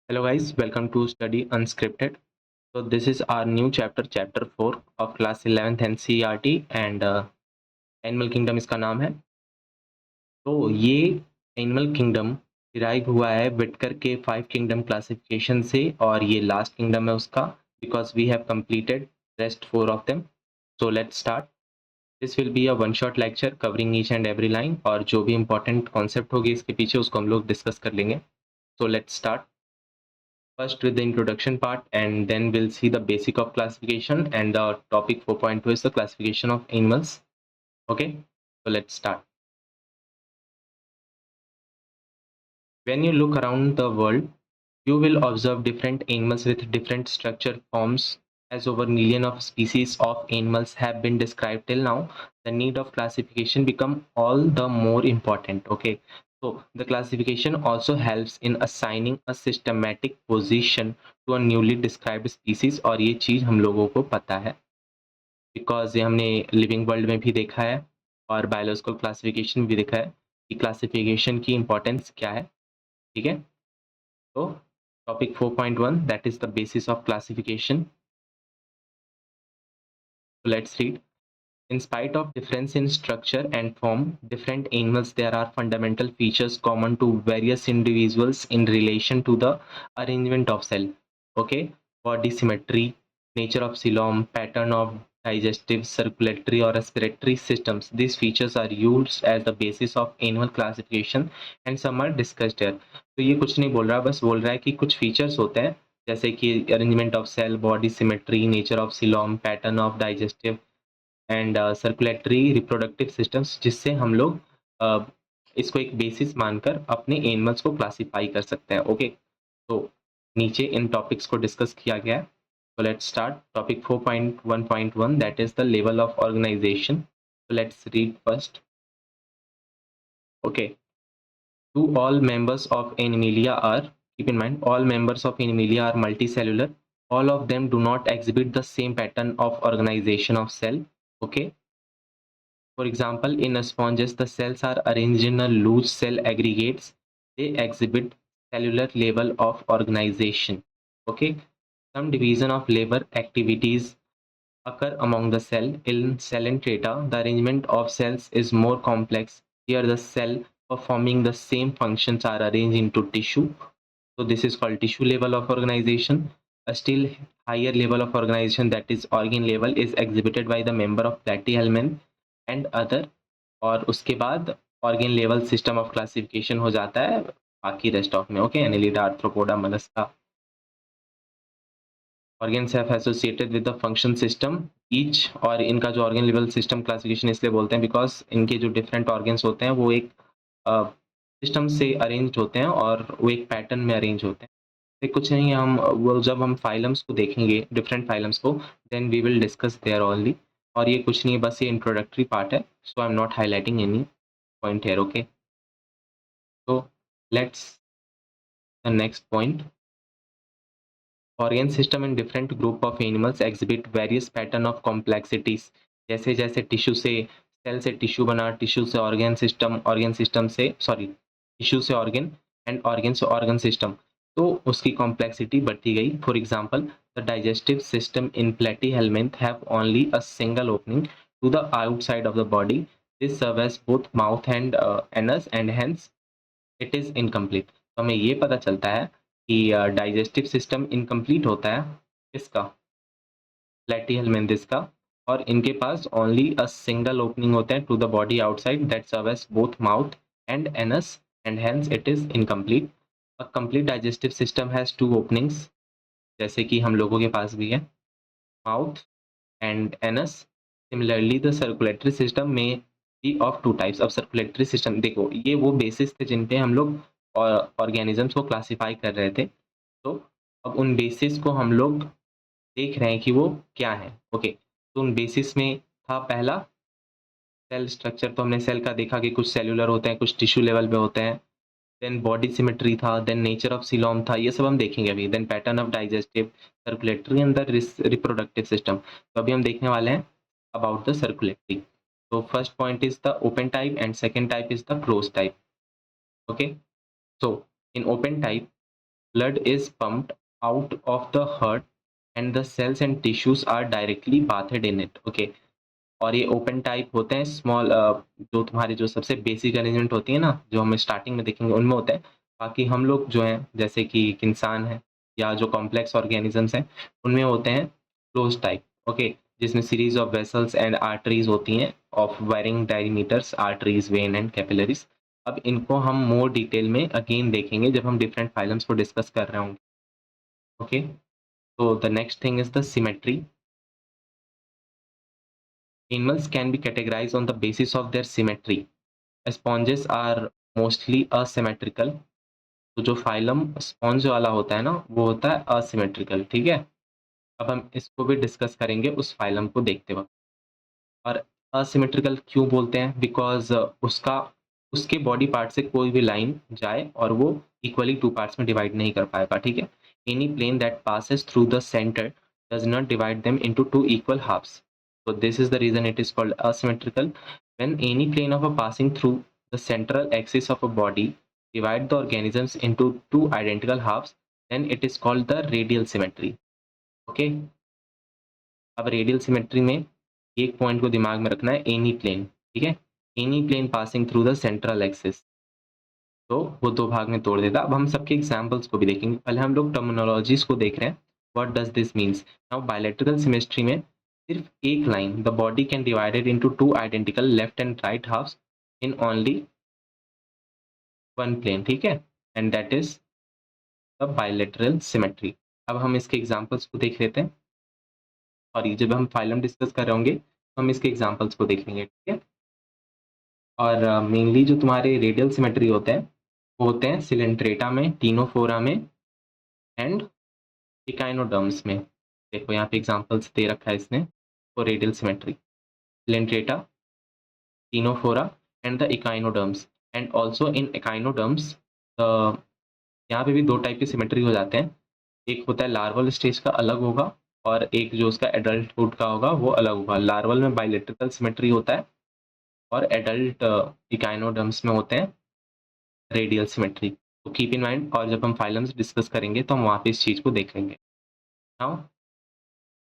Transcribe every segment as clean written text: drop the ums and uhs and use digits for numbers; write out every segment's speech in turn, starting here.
Hello guys, welcome to Study Unscripted. So this is our new chapter, chapter 4 of class 11th NCERT and Animal Kingdom इसका नाम है। तो ये animal kingdom derive हुआ है Whittaker के 5 किंगडम क्लासिफिकेशन से और ये लास्ट किंगडम है उसका because we have completed rest 4 of them. So let's start. This will be a one shot lecture covering each and every line और जो भी इंपॉर्टेंट कॉन्सेप्ट होगी इसके पीछे उसको हम लोग डिस्कस कर लेंगे। सो let's start first with the introduction part and then we'll see the basic of classification and the topic 4.2 is the classification of animals. Okay, so let's start. When you look around the world, you will observe different animals with different structure forms. As over million of species of animals have been described till now, the need of classification become all the more important. Okay, so the classification also helps in assigning a systematic position to a newly described species और ये चीज हम लोगों को पता है because ये हमने लिविंग वर्ल्ड में भी देखा है और बायोलॉजिकल क्लासिफिकेशन भी देखा है कि क्लासिफिकेशन की इंपॉर्टेंस क्या है। ठीक है, तो topic 4.1 that is the basis of classification. So let's read. In spite of difference in structure and form, different animals, there are fundamental features common to various individuals in relation to the arrangement of cell. Okay, body symmetry, nature of coelom, pattern of digestive, circulatory or respiratory systems. These features are used as the basis of animal classification and some are discussed here. तो ये कुछ नहीं बोल रहा, बस बोल रहा है कि कुछ फीचर्स होते हैं जैसे कि arrangement of cell, body symmetry, nature of coelom, pattern of digestive and circulatory reproductive systems जिससे हम लोग इसको एक बेसिस मानकर अपने एनिमल्स को क्लासिफाई कर सकते हैं। ओके, तो नीचे इन टॉपिक्स को डिस्कस किया गया है। So let's start topic 4.1.1 that is the level of organization. So let's read first. Okay, to all members of Animalia are, keep in mind all members of Animalia are multicellular. All of them do not exhibit the same pattern of organization of cell. Okay, for example, in sponges, the cells are arranged in a loose cell aggregates. They exhibit cellular level of organization. Okay, some division of labor activities occur among the cell. In Coelenterata, the arrangement of cells is more complex. Here, the cell performing the same functions are arranged into tissue. So this is called tissue level of organization. A still higher level of organization, that is organ level, is exhibited by the member of platyhelminth and other. और उसके बाद organ level system of classification हो जाता है बाकी rest of में। Okay, Annelida, Arthropoda, Mollusca. Organs have associated with the function system each, और इनका जो organ level system classification इसलिए बोलते हैं बिकॉज इनके जो different organs होते हैं वो एक सिस्टम से अरेंज होते हैं और वो एक पैटर्न में अरेंज होते हैं। ये कुछ नहीं, हम वो जब हम फाइलम्स को देखेंगे डिफरेंट फाइलम्स को then we will discuss there only. और ये कुछ नहीं है, बस ये इंट्रोडक्टरी पार्ट है, so I am not highlighting any point here. Okay, तो let's the next point. Organ system in different group of animals exhibit various pattern of complexities. जैसे जैसे टिश्यू से सेल से टिश्यू बना, टिश्यू से organ system से sorry tissue से organ से ऑर्गन सिस्टम, तो उसकी कॉम्प्लेक्सिटी बढ़ती गई। For example, the digestive system in platyhelminth have only a single opening to the outside of the body. This serve as both mouth and anus and hence it is incomplete. तो हमें ये पता चलता है कि digestive system incomplete होता है इसका, प्लेटीहेल्मिन्थिस का, और इनके पास ओनली अ सिंगल ओपनिंग होते हैं to the body outside that serve as both mouth and anus and hence it is incomplete. A complete digestive system has two openings जैसे कि हम लोगों के पास भी है, mouth and anus. Similarly the circulatory system में बी ऑफ टू टाइप्स। अब सर्कुलेटरी सिस्टम देखो, ये वो बेसिस थे जिन पे हम लोग ऑर्गेनिजम्स को क्लासिफाई कर रहे थे, तो अब उन बेसिस को हम लोग देख रहे हैं कि वो क्या है। ओके, तो उन बेसिस में था पहला सेल स्ट्रक्चर, तो हमने सेल का देखा कि कुछ सेलुलर होते हैं, कुछ टिश्यू लेवल पे होते हैं। देन बॉडी सिमेट्री था, देन नेचर ऑफ सीलोम था, ये सब हम देखेंगे अभी। Then pattern of digestive, circulatory and the reproductive system. तो अभी हम देखने वाले हैं about the circulatory. So first point is the open type and second type is the closed type. Okay, so in open type blood is pumped out of the heart and the cells and tissues are directly bathed in it. Okay, और ये open type होते हैं small जो तुम्हारे जो सबसे basic arrangement होती है ना जो हम स्टार्टिंग में देखेंगे उनमें होता है। बाकी हम लोग जो हैं जैसे कि एक इंसान है या जो कॉम्प्लेक्स ऑर्गेनिजम्स हैं उनमें होते हैं क्लोज टाइप। ओके, जिसमें series of vessels and arteries होती हैं of varying diameters, arteries, vein and capillaries. अब इनको हम मोर डिटेल में अगेन देखेंगे जब हम डिफरेंट फाइलम्स को डिस्कस कर रहे होंगे। ओके, तो the next thing is the symmetry. Animals can be categorized on the basis of their symmetry. Sponges are mostly asymmetrical. तो जो फाइलम स्पॉन्ज वाला होता है ना वो होता है असिमेट्रिकल। ठीक है, अब हम इसको भी डिस्कस करेंगे उस फाइलम को देखते वक्त। और असिमेट्रिकल क्यों बोलते हैं? बिकॉज उसका उसके बॉडी पार्ट से कोई भी लाइन जाए और वो इक्वली टू पार्ट्स में डिवाइड नहीं कर पाएगा। ठीक है, any plane that passes through the centre does not divide them into two equal halves. So this is the reason it is called asymmetrical. When any plane of a passing through the central axis of a body divide the organisms into two identical halves, then it is called the radial symmetry. Okay, अब radial symmetry में एक point को दिमाग में रखना है, any plane. ठीक है, any plane passing through the central axis, तो वो दो भाग में तोड़ देता। अब हम सबके एग्जाम्पल्स को भी देखेंगे। पहले हम लोग टर्मिनोलॉजीज को देख रहे हैं, what does this means. Now bilateral symmetry में सिर्फ एक line, the body can divided into two identical left and right halves in only one plane. ठीक है, and that is the bilateral symmetry. अब हम इसके एग्जाम्पल्स को देख लेते हैं, और ये जब हम फाइलम डिस्कस कर रहे होंगे तो हम इसके एग्जाम्पल्स को देख लेंगे। ठीक है, और मेनली जो तुम्हारे रेडियल सिमेट्री होते हैं वो होते हैं सिलेंट्रेटा में, टीनोफोरा में एंड इकाइनोडर्म्स में। देखो यहाँ पे एग्जांपल्स दे रखा है इसने for radial symmetry, Coelenterata, Ctenophora and the echinoderms. And also in echinoderms यहाँ पे भी दो टाइप के सिमेट्री हो जाते हैं। एक होता है लार्वल स्टेज का अलग होगा, और एक जो उसका एडल्टहुड का होगा वो अलग होगा। लार्वल में बाइलेटरल सिमेट्री होता है और एडल्ट इकाइनोडर्म्स में होते हैं रेडियल सिमेट्री। तो कीप इन माइंड, और जब हम फाइलम्स डिस्कस करेंगे तो हम वहाँ पे इस चीज़ को देख लेंगे। नाउ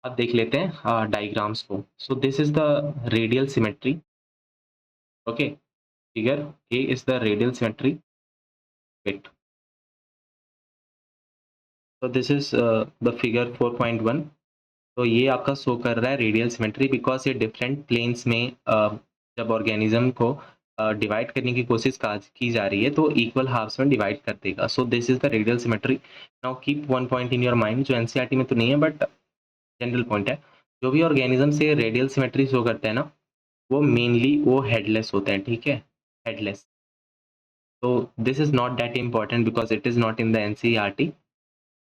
अब देख लेते हैं डायग्राम्स को। So this is the radial symmetry. Okay, figure A is the radial symmetry. Wait, so this is the figure 4.1। तो ये आपका शो कर रहा है रेडियल सिमेट्री, बिकॉज ये डिफरेंट प्लेन्स में जब ऑर्गेनिज्म को डिवाइड करने की कोशिश की जा रही है तो इक्वल हाफ्स में डिवाइड कर देगा। सो this is the radial symmetry. Now keep one point in your mind, जो एनसीईआरटी में तो नहीं है बट जनरल पॉइंट है। जो भी ऑर्गेनिज्म से रेडियल सिमेट्री शो करते हैं ना वो मेनली वो हेडलेस होते हैं। ठीक है, हेडलेस। तो this is not that important because it is not in the NCERT,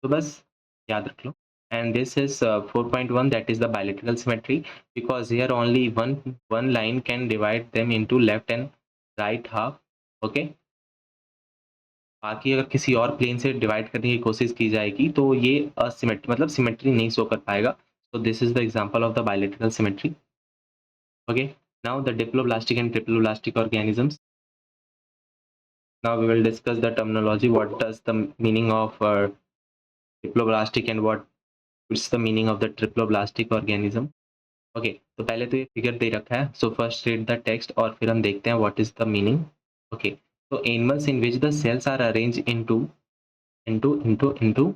तो बस याद रख लो। And this is 4.1, that is the bilateral symmetry, because here only one line can divide them into left and right half. Okay, बाकी अगर किसी और plane से divide करने की कोशिश की जाएगी तो ये असिमेट्री मतलब सिमेट्री नहीं शो कर पाएगा। So this is the example of the bilateral symmetry. Okay, now the diploblastic and triploblastic organisms. Now we will discuss the terminology, what does the meaning of diploblastic and what is the meaning of the triploblastic organism. Okay, तो पहले तो ये figure दे रखा है। So first read the text और फिर हम देखते हैं what is the meaning. Okay, तो animals in which the cells are arrange into into into into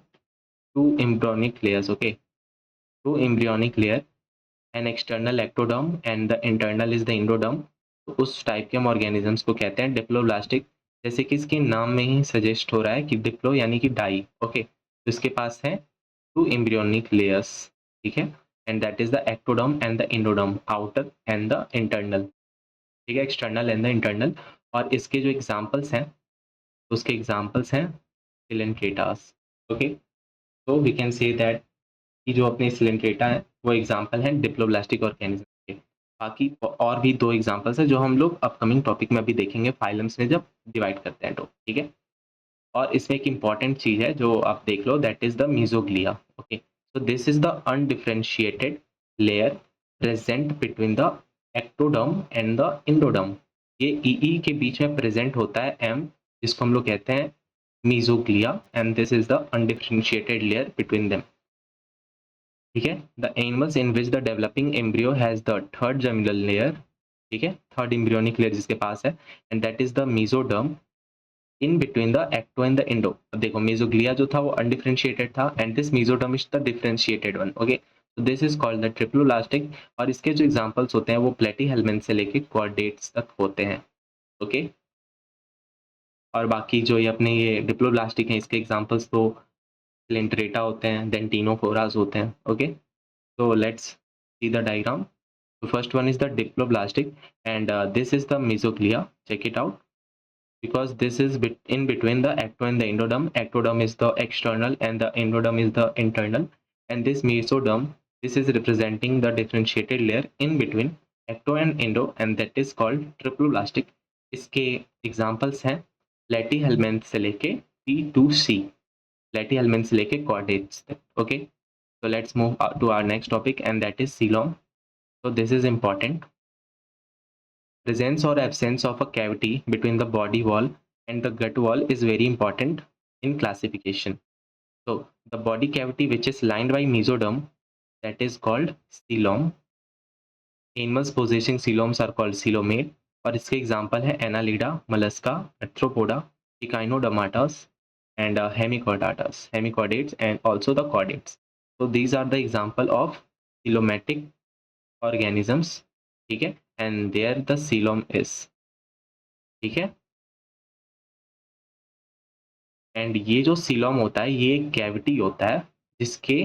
two embryonic layers. Okay, two embryonic layer, an external ectoderm and the internal is the endoderm. तो उस type के हम organisms को कहते हैं diploblastic. जैसे कि इसके नाम में ही सजेस्ट हो रहा है कि डिप्लो यानी कि डाई। ओके, तो इसके पास है टू एम्ब्रियोनिक लेयर्स। ठीक है, and that is the ectoderm and the endoderm, outer and the internal। ठीक है, एक्सटर्नल एंड द इंटरनल। और इसके जो एग्जांपल्स हैं तो उसके एग्जांपल्स हैं सिलेंट्रेटास। ओके, तो वी कैन से दैट कि जो अपने सिलेंट्रेटा है वो एग्जांपल हैं डिप्लोब्लास्टिक ऑर्गेनिज्म के। बाकी और भी दो एग्जांपल्स हैं जो हम लोग अपकमिंग टॉपिक में अभी देखेंगे फाइलम्स में जब डिवाइड करते हैं तो। ठीक है, और इसमें एक इम्पॉर्टेंट चीज है जो आप देख लो, that is the mesoglea. Okay, so this is the undifferentiated layer present between the ectoderm and the endoderm। ये ई के बीच में प्रेजेंट होता है एम, जिसको हम लोग कहते हैं mesoglea, and this is the undifferentiated layer between them. ठीक है, the animals in which the developing embryo has the third germinal layer, ठीक है, third embryonic layer जिसके पास है, and that is the mesoderm in between the ecto and the endo. अब देखो mesoglea जो था वो undifferentiated था, and this mesoderm is the differentiated one. Okay, so this is called the triploblastic, और इसके जो examples होते हैं वो platyhelminth से लेके chordates तक होते हैं. Okay, और बाकी जो ये अपने ये डिप्लोब्लास्टिक हैं इसके एग्जांपल्स तो Lentrata होते हैं, then Ctenophorus होते हैं. Okay, so let's see the diagram. The first one is the diploblastic, and this is the mesoglea. Check it out, because this is in between the ecto and the endoderm. Ectoderm is the external and the endoderm is the internal, and this mesoderm, this is representing the differentiated layer in between ecto and endo, and that is called triploblastic. इसके examples हैं platyhelminth से लेके P2C, platyhelminth से लेके chordates तक. Okay, so let's move to our next topic, and that is coelom. So this is important. Presence or absence of a cavity between the body wall and the gut wall is very important in classification. So the body cavity which is lined by mesoderm, that is called coelom. Animals possessing coeloms are called coelomate, और इसके example है Annelida, mollusca, arthropoda, echinodermatas, and hemichordates, and also the chordates. So these are the example of coelomatic organisms. ठीक है, and there the coelom is. ठीक है, and ये जो coelom होता है ये एक कैविटी होता है जिसके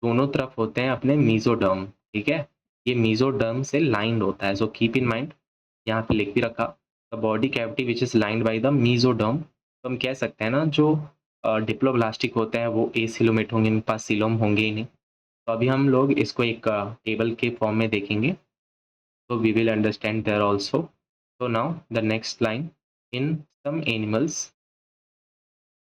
दोनों तरफ होते हैं अपने मीजोडर्म. ठीक है, ये मीजोडर्म से लाइंड होता है. सो कीप इन माइंड, यहाँ पे लिख भी रखा, the body cavity which is lined by the mesoderm. तो हम कह सकते हैं ना जो डिप्लोब्लास्टिक होते हैं वो एसिलोमेट होंगे, इनके पास सीलोम होंगे ही नहीं. तो अभी हम लोग इसको एक टेबल के फॉर्म में देखेंगे, तो we will understand there also. So now the next line, in some animals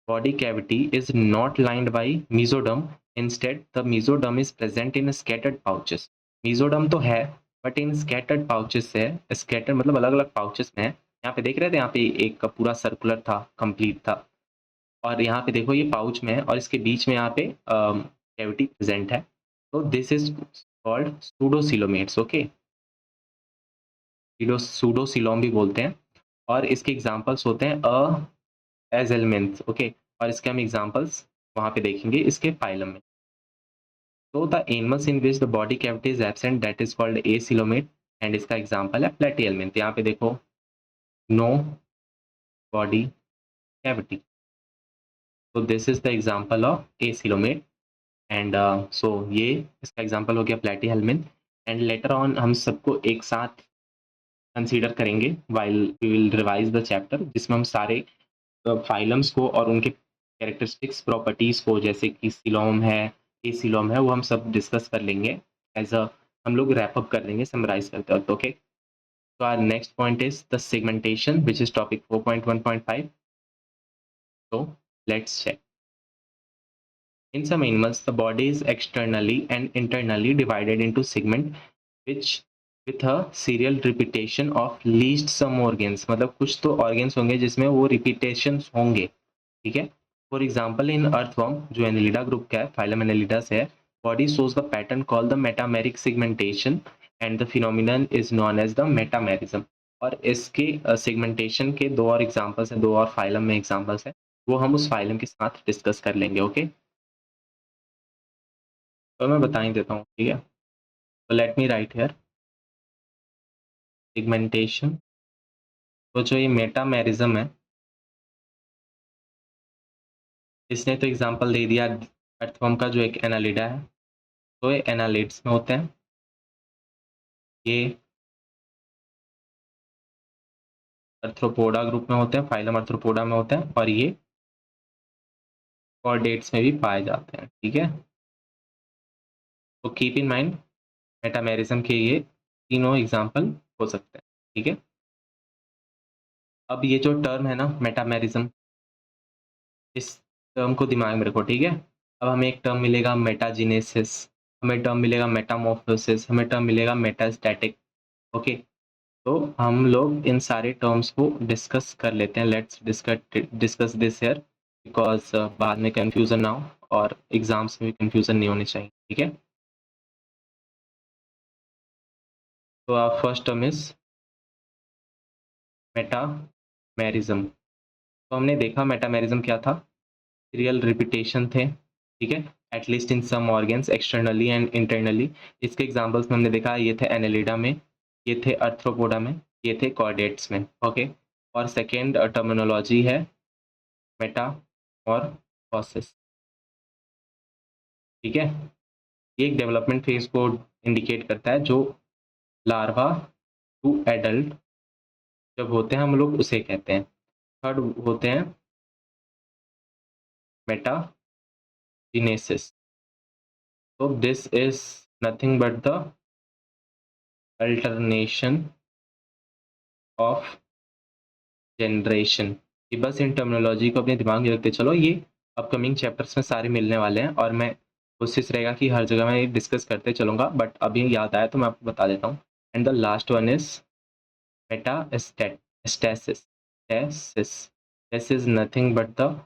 body cavity is not lined by mesoderm, instead the mesoderm is present in scattered pouches. mesoderm तो है but in scattered pouches है. scattered मतलब अलग अलग pouches में है. यहाँ पे देख रहे थे, यहाँ पे एक पूरा सर्कुलर था, कंप्लीट था, और यहाँ पे देखो ये पाउच में है और इसके बीच में यहाँ पे कैविटी प्रेजेंट है. तो this is called pseudocoelomates. Okay, pseudocoelom भी बोलते हैं, और इसके एग्जांपल्स होते हैं एजलमेंथ. ओके, और इसके हम एग्जांपल्स वहाँ पे देखेंगे इसके फाइलम में. तो the animals in which the body cavity is absent that is called acoelomate, and इसका एग्जांपल है प्लेटीहेल्मिन्थ. यहाँ पे देखो नो बॉडी कैविटी, तो this is the example of acoelomate, and so ये इसका एग्जांपल हो गया प्लेटीहेल्मिन्थ. एंड लेटर ऑन हम सबको एक साथ कंसीडर करेंगे while we will revise the chapter, जिसमें हम सारे फाइलम्स को और उनके कैरेक्टरिस्टिक्स प्रॉपर्टीज को, जैसे कि सीलोम है, एसिलोम है, वो हम सब डिस्कस कर लेंगे. एज अ हम लोग रैप अप कर लेंगे समराइज करते वक्त. ओके, तो our next point is the segmentation which is topic 4.1.5. so let's check. In some animals the body is externally and internally divided into segment which with a serial repetition of least some organs. मतलब कुछ तो organs होंगे जिसमें वो repetitions होंगे. ठीक है, for example in earthworm जो एनेलिडा ग्रुप का है, फाइलम एनेलिडा से है, body shows the pattern called the metameric segmentation and the phenomenon is known as the metamerism. और इसके सेगमेंटेशन के दो और एग्जांपल्स हैं, दो और फाइलम में एग्जांपल्स हैं, वो हम उस फाइलम के साथ डिस्कस कर लेंगे. ओके, तो मैं बता ही देता हूँ. ठीक है, तो let me right here segmentation. तो जो ये मेटामेरिज्म है, इसने तो एग्जांपल दे दिया अर्थवर्म का जो एक एनालिडा है, तो ये एनालिड्स में होते हैं, ये अर्थ्रोपोडा ग्रुप में होते हैं, फाइलम अर्थ्रोपोडा में होते हैं, और ये कॉर्डेट्स में भी पाए जाते हैं. ठीक है, तो कीप इन माइंड मेटामेरिज्म के ये तीनों एग्जांपल हो सकते हैं. ठीक है, अब ये जो टर्म है ना मेटामेरिज्म, इस टर्म को दिमाग में रखो. ठीक है, अब हमें एक टर्म मिलेगा मेटाजिनेसिस, हमें टर्म मिलेगा मेटामॉर्फोसिस, हमें टर्म मिलेगा मेटास्टैटिक. ओके, तो हम लोग इन सारे टर्म्स को डिस्कस कर लेते हैं. Let's discuss this here. Because बाद में कंफ्यूजन ना हो और एग्जाम्स में भी कंफ्यूजन नहीं होनी चाहिए, ठीक है। तो फर्स्ट टर्म इज मेटामेरिज्म। तो हमने देखा मेटामेरिज्म क्या था, सीरियल रिपीटेशन थे, ठीक है, at least in some organs externally and internally. इसके एग्जांपल्स में हमने देखा ये थे एनेलिडा में, ये थे अर्थ्रोपोडा में, ये थे कॉर्डेट्स में, ओके। और सेकेंड टर्मिनोलॉजी है मेटामॉर्फोसिस, ठीक है। ये एक डेवलपमेंट फेज को इंडिकेट करता है जो लार्वा टू एडल्ट जब होते हैं हम लोग उसे कहते हैं। थर्ड होते हैं मेटाजीनेसिस। So this is nothing but the alternation of generation। ये बस इन टर्मिनोलॉजी को अपने दिमाग में रखते चलो, ये अपकमिंग चैप्टर्स में सारे मिलने वाले हैं और मैं कोशिश रहेगा कि हर जगह मैं डिस्कस करते चलूँगा, बट अभी याद आया तो मैं आपको बता देता हूँ। And the last one is metastasis. This is nothing but the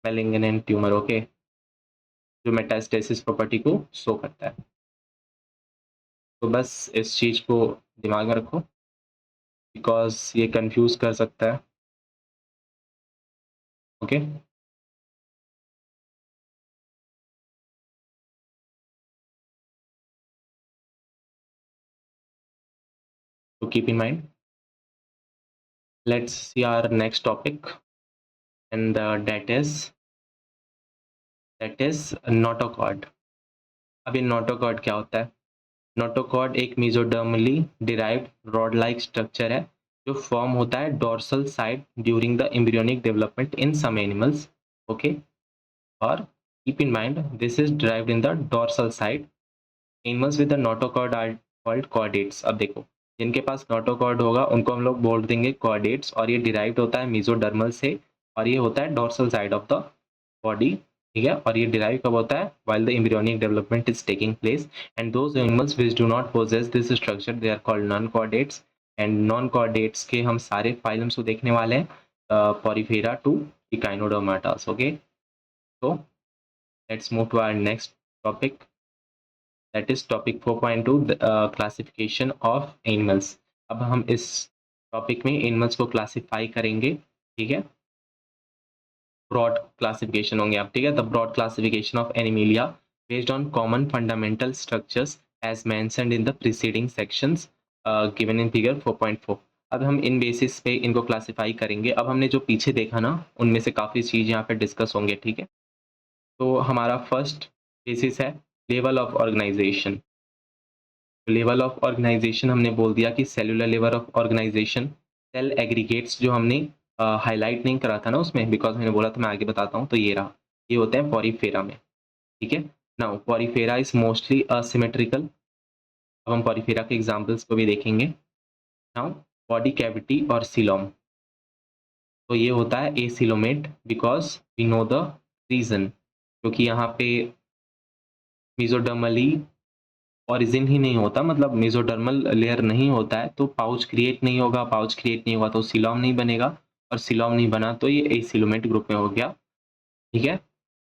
malignant tumour, okay, जो मेटास्टेसिस प्रॉपर्टी को शो करता है। तो बस इस चीज़ को दिमाग में रखो बिकॉज ये कंफ्यूज कर सकता है, ओके। तो keep in mind, let's see our next topic and that is notochord. अब ये नोटोकॉर्ड क्या होता है? नोटोकॉर्ड एक mesodermally derived rod like structure है जो फॉर्म होता है dorsal side during the embryonic development in some animals, okay. और keep in mind this is derived in the dorsal side. Animals with the notochord are called chordates. अब देखो, जिनके पास notochord होगा उनको हम लोग बोल देंगे कॉर्डेट्स, और ये डिराइव्ड होता है मेसोडर्मल से और ये होता है dorsal side of the body, ठीक है। और ये डिराइव कब होता है? While the embryonic development is taking place and those animals which do not possess this structure they are called non chordates. And non chordates के हम सारे फाइलम्स को देखने वाले हैं, पॉरीफेरा टू इकाइनोडर्माटास, ओके। तो let's move to our next topic, that is topic 4.2 classification of animals। अब हम इस टॉपिक में एनिमल्स को क्लासिफाई करेंगे, ठीक है। ब्रॉड क्लासिफिकेशन होंगे आप, ठीक है। The broad classification of Animalia based on common fundamental structures as mentioned in the preceding sections given in figure 4.4। अब हम इन बेसिस पे इनको क्लासिफाई करेंगे। अब हमने जो पीछे देखा ना उनमें से काफ़ी चीज़ यहाँ पे डिस्कस होंगे, ठीक है। तो हमारा फर्स्ट बेसिस है level of organisation. Level of organisation हमने बोल दिया कि cellular level of organisation, cell aggregates जो हमने हाईलाइट नहीं करा था ना उसमें, बिकॉज मैंने बोला था मैं आगे बताता हूँ, तो ये रहा, ये होते हैं पॉरीफेरा में, ठीक है। Now Porifera is mostly asymmetrical. अब हम पॉरीफेरा के एग्जांपल्स को भी देखेंगे। नाउ बॉडी कैविटी और सीलोम, तो ये होता है acoelomate because we know the reason, क्योंकि यहाँ पे मेसोडर्मली ओरिजिन ही नहीं होता, मतलब मेसोडर्मल लेयर नहीं होता है, तो पाउच क्रिएट नहीं होगा, पाउच क्रिएट नहीं होगा तो सिलोम नहीं बनेगा, और सिलोम नहीं बना तो ये एसिलोमेट ग्रुप में हो गया, ठीक है।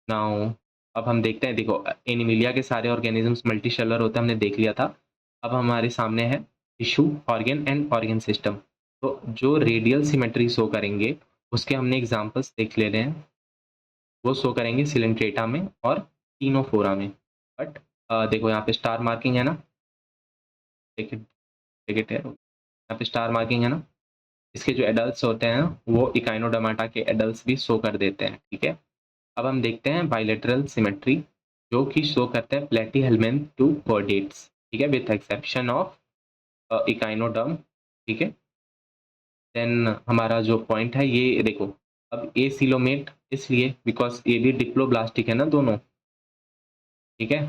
नाउ अब हम देखते हैं, देखो एनिमिलिया के सारे ऑर्गेनिजम्स मल्टीसेलुलर होते हैं, हमने देख लिया था। अब हमारे सामने है tissue, organ and organ system. तो जो रेडियल सिमेट्री शो करेंगे उसके हमने एग्जाम्पल्स देख ले रहे हैं, वो शो करेंगे सिलेंट्रेटा में और टीनोफोरा में। बट देखो यहाँ पे स्टार मार्किंग है ना, टिकट है, यहाँ पे स्टार मार्किंग है ना, इसके जो एडल्ट्स होते हैं वो इकाइनोडर्माटा के एडल्ट्स भी शो कर देते हैं, ठीक है। अब हम देखते हैं बाइलेटरल सिमेट्री जो कि शो करते हैं प्लेटी हेलमेंथ टू कॉर्डेट्स, ठीक है, विथ एक्सेप्शन ऑफ इकाइनोडर्म, ठीक है। देन हमारा जो पॉइंट है ये देखो, अब ए सिलोमेट इसलिए बिकॉज ये भी डिप्लोब्लास्टिक है ना दोनों, ठीक है,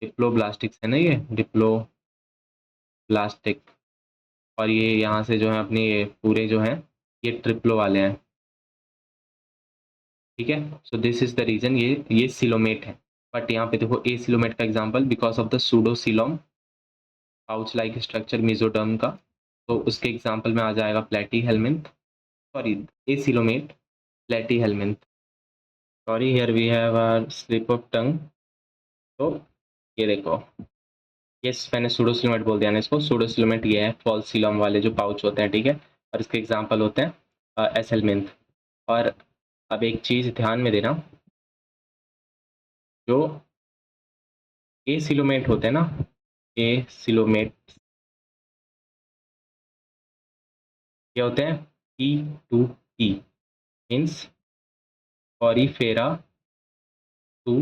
डिप्लोब्लास्टिक्स है ना, ये डिप्लोब्लास्टिक, और ये यहाँ से जो है अपने पूरे जो हैं ये ट्रिप्लो वाले हैं, ठीक है। So this is the reason ये सिलोमेट है। बट यहाँ पे देखो ए सिलोमेट का example because of the pseudocoelom pouch like structure mesoderm का, तो उसके एग्जांपल में आ जाएगा platyhelminth. sorry, acylomate platyhelminth. Sorry, here we have our slip of tongue. तो ये देखो, ये मैंने सूडोसिलोमेट बोल दिया ना इसको। सूडोसिलोमेट ये है फॉल्सिलम वाले जो पाउच होते हैं, ठीक है, और इसके एग्जांपल होते हैं एसेलमिंथ। और अब एक चीज ध्यान में देना, जो एसिलोमेट होते हैं ना, एसिलोमेट क्या होते हैं, P2E मीन्स पॉरीफेरा टू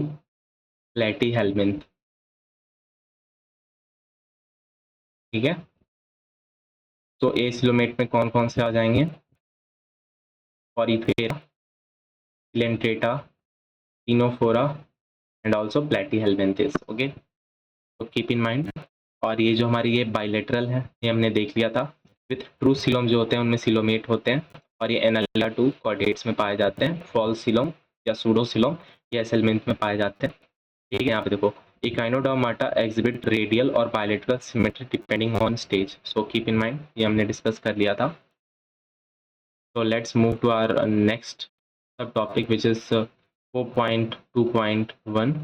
प्लेटीहेल्मिंथ, ठीक है। तो एसिलोमेट में कौन कौन से आ जाएंगे, Porifera, Coelenterata, Ctenophora and also Platyhelminthes. Okay, तो कीप इन माइंड। और ये जो हमारी ये बाइलेटरल है, ये हमने देख लिया था। विथ ट्रू सिलोम जो होते हैं उनमें सिलोमेट होते हैं, और ये एनालिला टू कॉर्डेट्स में पाए जाते हैं। फॉल्स सिलोम या सूडो सिलोम ये एसेलमिंथ में पाए जाते हैं, ठीक है। यहाँ पे देखो, इकाइनोडर्माटा एग्जिबिट रेडियल और bilateral symmetry depending on stage. So keep in mind, ये हमने डिस्कस कर लिया था। So let's move to our next subtopic, which is 4.2.1.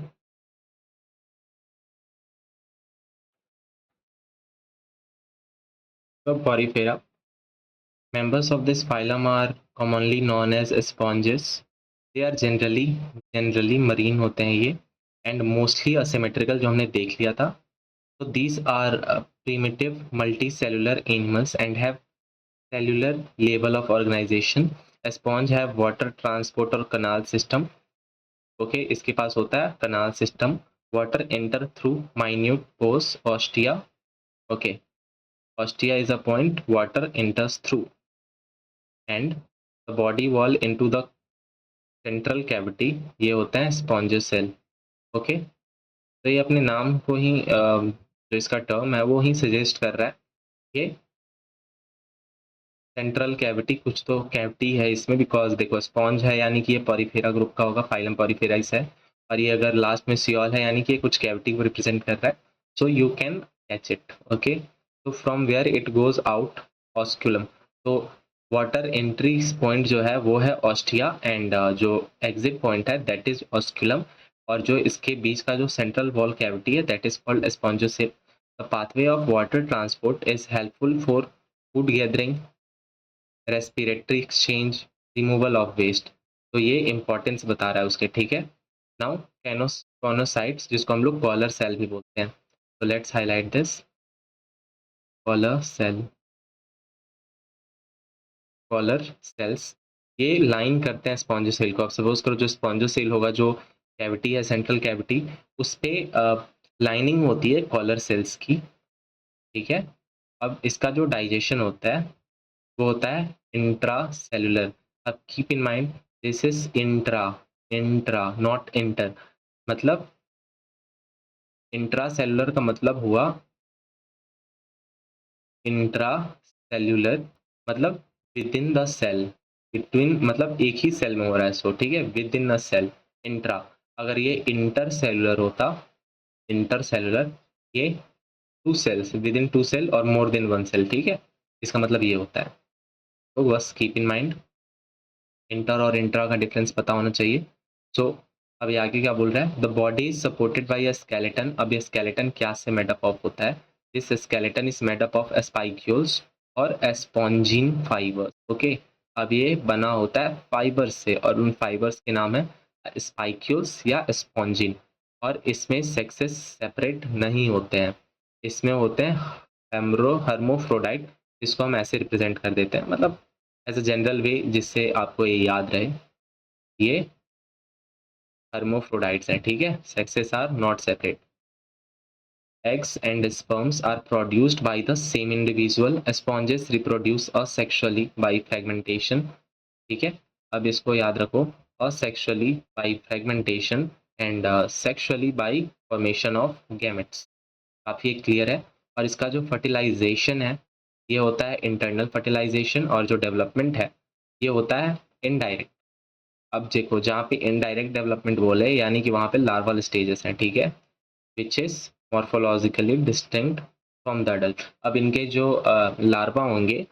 So Porifera. Members of this phylum are commonly known as sponges. They are generally marine होते हैं ये, and mostly asymmetrical जो हमने देख लिया था. So these are primitive multicellular animals and have cellular level of organization. A sponge have water transport or canal system. Okay, इसके पास होता है canal system. Water enter through minute pores, ostia. Okay, ostia is a point water enters through, and the body wall into the central cavity, ये होता है spongy cell. Okay, तो ये अपने नाम को ही जो इसका टर्म है वो ही सजेस्ट कर रहा है। ये सेंट्रल कैविटी, कुछ तो कैविटी है इसमें, बिकॉज देखो स्पॉन्ज है यानी कि ये पॉरीफेरा ग्रुप का होगा, फाइलम पॉरीफेराइस है, और ये अगर लास्ट में सियोल है यानी कि कुछ कैविटी को रिप्रेजेंट कर रहा है। So you can catch it. Okay, तो from where it goes out, osculum. तो वाटर एंट्री पॉइंट जो है वो है ऑस्टिया, एंड जो एग्जिट पॉइंट है दैट इज ऑस्क्यूलम, और जो इसके बीच का जो सेंट्रल वॉल कैविटी है that is called spongocoel. The pathway of water transport is helpful for food gathering, respiratory exchange, removal of waste. तो ये इंपॉर्टेंस बता रहा है उसके, ठीक है। नाउ कॉनोसाइट्स, जिसको हम लोग कॉलर सेल भी बोलते हैं, तो let's highlight this collar cell. Collar cells ये लाइन करते हैं स्पॉन्जो सेल को। अब सपोज करो जो स्पॉन्जो सेल होगा, जो कैविटी है सेंट्रल कैविटी, उस पे लाइनिंग होती है कॉलर सेल्स की, ठीक है। अब इसका जो डाइजेशन होता है वो होता है इंट्रा सेलुलर। अब keep in mind, this is intra, intra not inter. मतलब इंट्रा सेलुलर का मतलब हुआ इंट्रा सेल्यूलर, मतलब within the cell, between, मतलब एक ही सेल में हो रहा है, सो ठीक है, within the cell intra. अगर ये इंटर सेलुलर होता, इंटर सेलुलर, ये two cells, within two cell और मोर देन वन सेल, ठीक है, इसका मतलब ये होता है। तो बस कीप इन माइंड, इंटर और इंट्रा का डिफरेंस पता होना चाहिए। सो अब ये आगे क्या बोल रहा है, the body is supported by a skeleton. अब ये स्केलेटन क्या से मेडअप ऑफ होता है, this skeleton is made up of spicules और स्पॉन्जिन फाइबर्स। ओके, अब ये बना होता है फाइबर्स से, और उन फाइबर्स के नाम है स्पाइक्यूल्स या स्पॉन्जिन। और इसमें सेक्सेस सेपरेट नहीं होते हैं, इसमें होते हैं हर्मोफ्रोडाइट, जिसको हम ऐसे रिप्रेजेंट कर देते हैं, मतलब एज अ जनरल वे जिससे आपको ये याद रहे, ये hermaphrodites हैं, ठीक है, sexes are not separate. Eggs and sperms are produced by the same individual. Sponges reproduce asexually by fragmentation, ठीक है। अब इसको याद रखो, asexually by fragmentation and sexually by formation of gametes। काफी क्लियर है। और इसका जो फर्टिलाइजेशन है ये होता है इंटरनल फर्टिलाइजेशन, और जो डेवलपमेंट है ये होता है इनडायरेक्ट। अब देखो जहाँ पे इनडायरेक्ट डेवलपमेंट बोले यानी कि वहाँ पे लार्वल स्टेजेस हैं, ठीक है, which is morphologically distinct from the adult. अब इनके जो लार्वा होंगे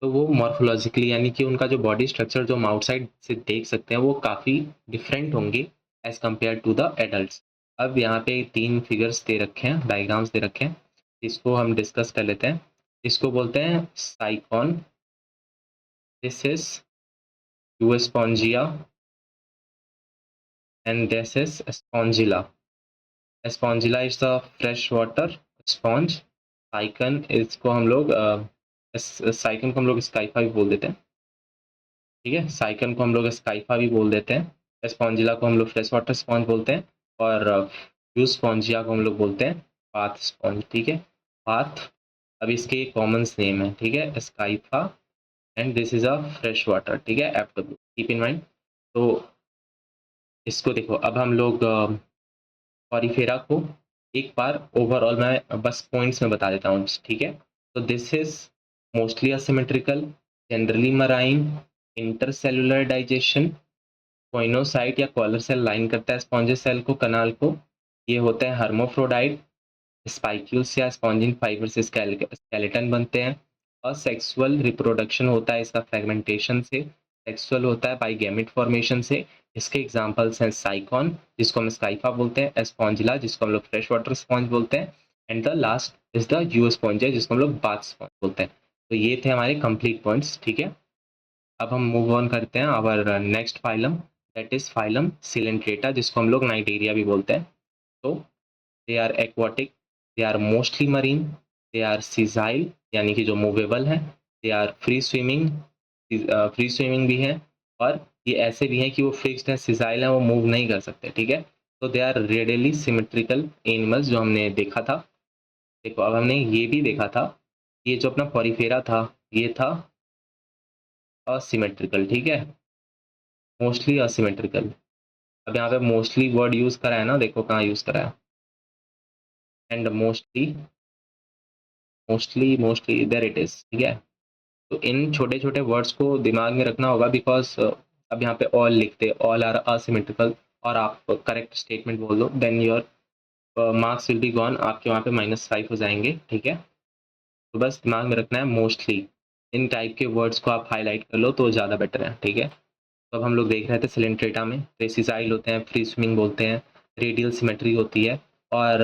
तो वो मॉर्फोलॉजिकली यानी कि उनका जो बॉडी स्ट्रक्चर जो हम आउटसाइड से देख सकते हैं वो काफ़ी डिफरेंट होंगे as compared to the adult. अब यहाँ पे 3 फिगर्स दे रखे हैं, डायग्राम्स दे रखे हैं, इसको हम डिस्कस कर लेते हैं। इसको बोलते हैं Sycon, this is Euspongia and this is Spongilla. Spongilla is the fresh water sponge. Sycon इसको हम लोग साइकन को हम लोग स्काइफा भी बोल देते हैं, ठीक है। साइकन को हम लोग स्काइफा भी बोल देते हैं। स्पॉन्जिला को हम लोग फ्रेश वाटर स्पॉन्ज बोलते हैं और फ्यूज स्पॉन्जिया को हम लोग बोलते हैं पाथ स्पॉन्ज, ठीक है। पाथ, अब इसके कॉमन नेम है, ठीक है, Scypha and this is a fresh water, ठीक है, एफडब्ल्यू, कीप इन माइंड। तो इसको देखो, अब हम लोग पॉरीफेरा को एक बार ओवरऑल मैं बस पॉइंट्स में बता देता हूँ, ठीक है। तो this is mostly asymmetrical, generally marine, intercellular digestion, coenocyte या कॉलर सेल लाइन करता है स्पॉन्जी सेल को, कनाल को। ये होते हैं हर्मोफ्रोडाइट, स्पाइक्यूल्स या स्पॉन्जिन फाइबर से स्केलेटन बनते हैं। और सेक्सुअल रिप्रोडक्शन होता है इसका फ्रेगमेंटेशन से, सेक्सुअल होता है बाई गैमेट फॉर्मेशन से। इसके एग्जांपल्स हैं साइकॉन जिसको हम स्काइफा बोलते हैं, स्पॉन्जिला जिसको हम लोग फ्रेश वाटर स्पॉन्ज बोलते हैं, and the last is the Euspongia जिसको हम लोग बाथ स्पॉन्ज बोलते हैं। तो ये थे हमारे कंप्लीट पॉइंट्स, ठीक है। अब हम मूव ऑन करते हैं our next phylum, that is phylum Coelenterata जिसको हम लोग नाइटेरिया भी बोलते हैं। तो they are aquatic, they are mostly marine, they are sessile यानी कि जो मूवेबल हैं, they are free swimming, free swimming भी हैं, और ये ऐसे भी हैं कि वो फिक्स्ड है, सीजाइल है, वो मूव नहीं कर सकते, ठीक है। तो they are radially symmetrical animals जो हमने देखा था। देखो अब हमने ये भी देखा था, ये जो अपना पॉरीफेरा था ये था असिमेट्रिकल, ठीक है, मोस्टली असिमेट्रिकल। अब यहाँ पे मोस्टली वर्ड यूज करा है ना, देखो कहाँ यूज करा है, and mostly, mostly mostly there it is, ठीक है। तो इन छोटे छोटे वर्ड्स को दिमाग में रखना होगा, बिकॉज अब यहाँ पे ऑल लिखते, ऑल आर असिमेट्रिकल, और आप करेक्ट स्टेटमेंट बोल दो, then your marks will be gone, आपके वहाँ पे -5 हो जाएंगे, ठीक है। तो बस दिमाग में रखना है मोस्टली, इन टाइप के वर्ड्स को आप हाईलाइट कर लो तो ज़्यादा बेटर है, ठीक है। तो अब हम लोग देख रहे थे सिलेंट्रेटा में प्रेसिसाइल होते हैं, फ्री स्विमिंग बोलते हैं, रेडियल सिमेट्री होती है, और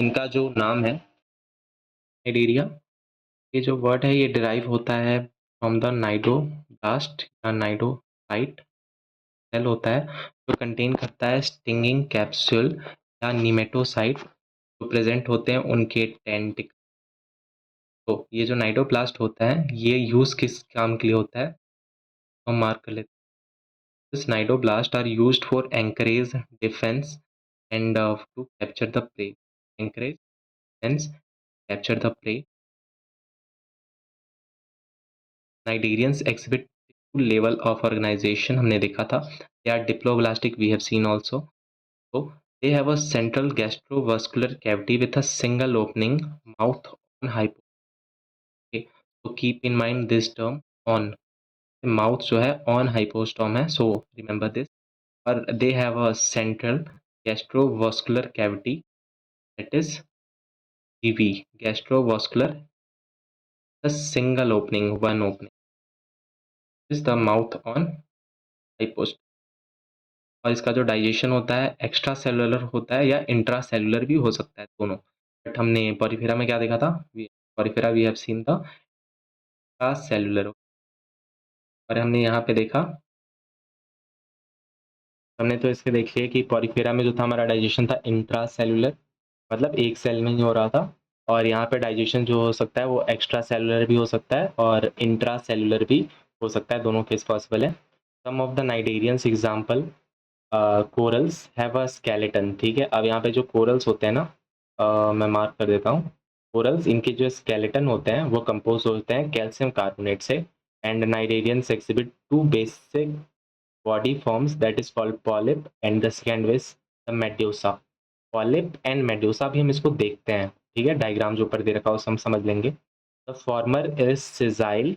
इनका जो नाम है नाइडेरिया, ये जो वर्ड है ये डिराइव होता है फ्रॉम द नाइडोब्लास्ट या नाइडोसाइट सेल होता है जो कंटेन करता है स्टिंगिंग कैप्सूल या निमेटोसाइट जो प्रेजेंट होते हैं उनके टेंटिक। तो ये जो नाइडोप्लास्ट होता है ये यूज किस काम के लिए होता है, हम मार्क कर लेते हैं। This cnidoblast are used for anchorage defense and to capture the prey. Anchorage defense, capture the prey. Cnidarians exhibit two level of organization हमने देखा था. They are diploblastic, we have seen also. So they have a central gastrovascular cavity with a single opening mouth on hypo. Okay. So keep in mind this term on. Mouth जो है on hypostome है. So remember this. Or they have a central gastrovascular cavity, that is GV, gastrovascular, a single opening, one opening is the mouth on hypost। और इसका जो digestion होता है extra cellular होता है या इंट्रा सेलुलर भी हो सकता है, दोनों। बट हमने पॉरीफेरा में क्या देखा था, Porifera we have seen the cellular, और हमने यहाँ पे देखा, हमने तो इसके देखिए कि पॉरीफेरा में जो था हमारा डाइजेशन था इंट्रा सेलुलर, मतलब एक सेल में ही हो रहा था, और यहाँ पे डाइजेशन जो हो सकता है वो एक्स्ट्रा सेलुलर भी हो सकता है और इंट्रा सेलुलर भी हो सकता है, दोनों केस पॉसिबल है। Some of the cnidarians example, corals have a skeleton, ठीक है। अब यहाँ पे जो कोरल्स होते हैं ना, मैं मार्क कर देता हूँ, कोरल्स इनके जो स्केलेटन होते हैं वो कंपोज होते हैं कैल्शियम कार्बोनेट से, and cnidarians exhibit two basic body forms that is called polyp and the second is the medusa। polyp and medusa भी हम इसको देखते हैं, ठीक है, डायग्राम जो ऊपर दे रखा हो हम समझ लेंगे। the former is sessile,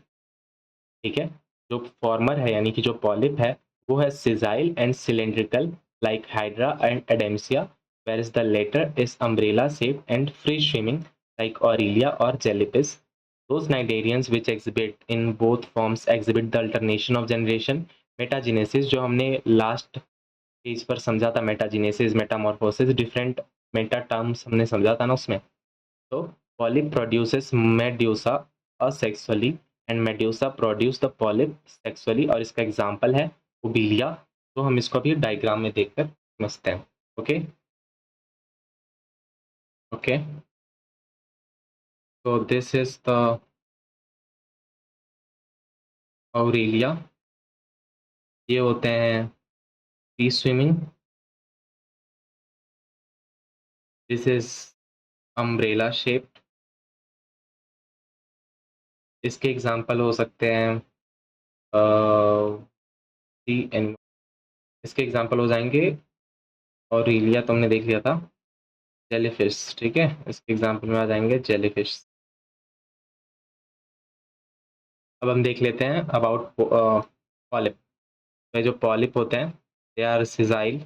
ठीक है, जो फॉर्मर है यानी कि जो पॉलिप है वो है sessile and cylindrical like Hydra and Adamsia, whereas the latter is umbrella shaped and free swimming like aurelia और jellyfish. Those cnidarians which exhibit in both forms exhibit the alternation of generation. Metagenesis जो हमने last page पर समझा था, metagenesis Metamorphosis different Meta terms हमने समझा था ना उसमें। तो polyp produces medusa asexually and medusa produce the polyp sexually, और इसका एग्जांपल है ओबिलिया। तो हम इसको अभी डायग्राम में देखकर समझते हैं। Okay okay, so this is the Aurelia. ये होते हैं free swimming. This is umbrella shape. इसके एग्जांपल हो सकते हैं इसके एग्जांपल हो जाएंगे ऑरेलिया, तुमने देख लिया था, जेलीफिश। ठीक है, इसके एग्जांपल में आ जाएंगे जेलीफिश। अब हम देख लेते हैं अबाउट पॉलिप। तो जो पॉलिप होते हैं दे आर सिजाइल,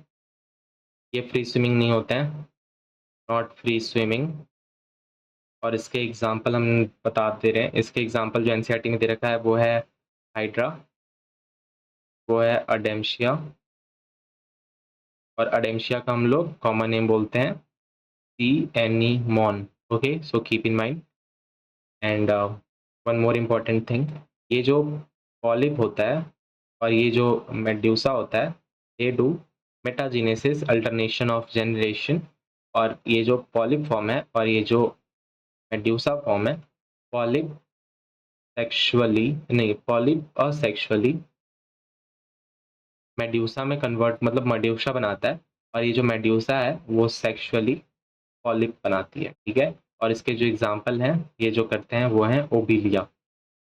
ये फ्री स्विमिंग नहीं होते हैं, नॉट फ्री स्विमिंग। और इसके एग्जांपल हम बता दे रहे हैं। इसके एग्जांपल जो एनसीईआरटी में दे रखा है वो है हाइड्रा, वो है अडेम्शिया, और अडेम्शिया का हम लोग कॉमन नेम बोलते हैं सी anemone. Okay, so keep in mind. And one more important thing, ये जो पॉलिप होता है और ये जो मेड्यूसा होता है, ये do metagenesis alternation of generation. और ये जो पॉलिप फॉर्म है और ये जो मेड्यूसा फॉर्म है, पॉलिप सेक्सुअली नहीं, पॉलिप असेक्सुअली मेड्यूसा में कन्वर्ट, मतलब मेड्यूसा बनाता है, और ये जो मेड्यूसा है वो सेक्सुअली पॉलिप बनाती है। ठीक है, और इसके जो एग्जांपल हैं ये जो करते हैं वो हैं ओबिलिया।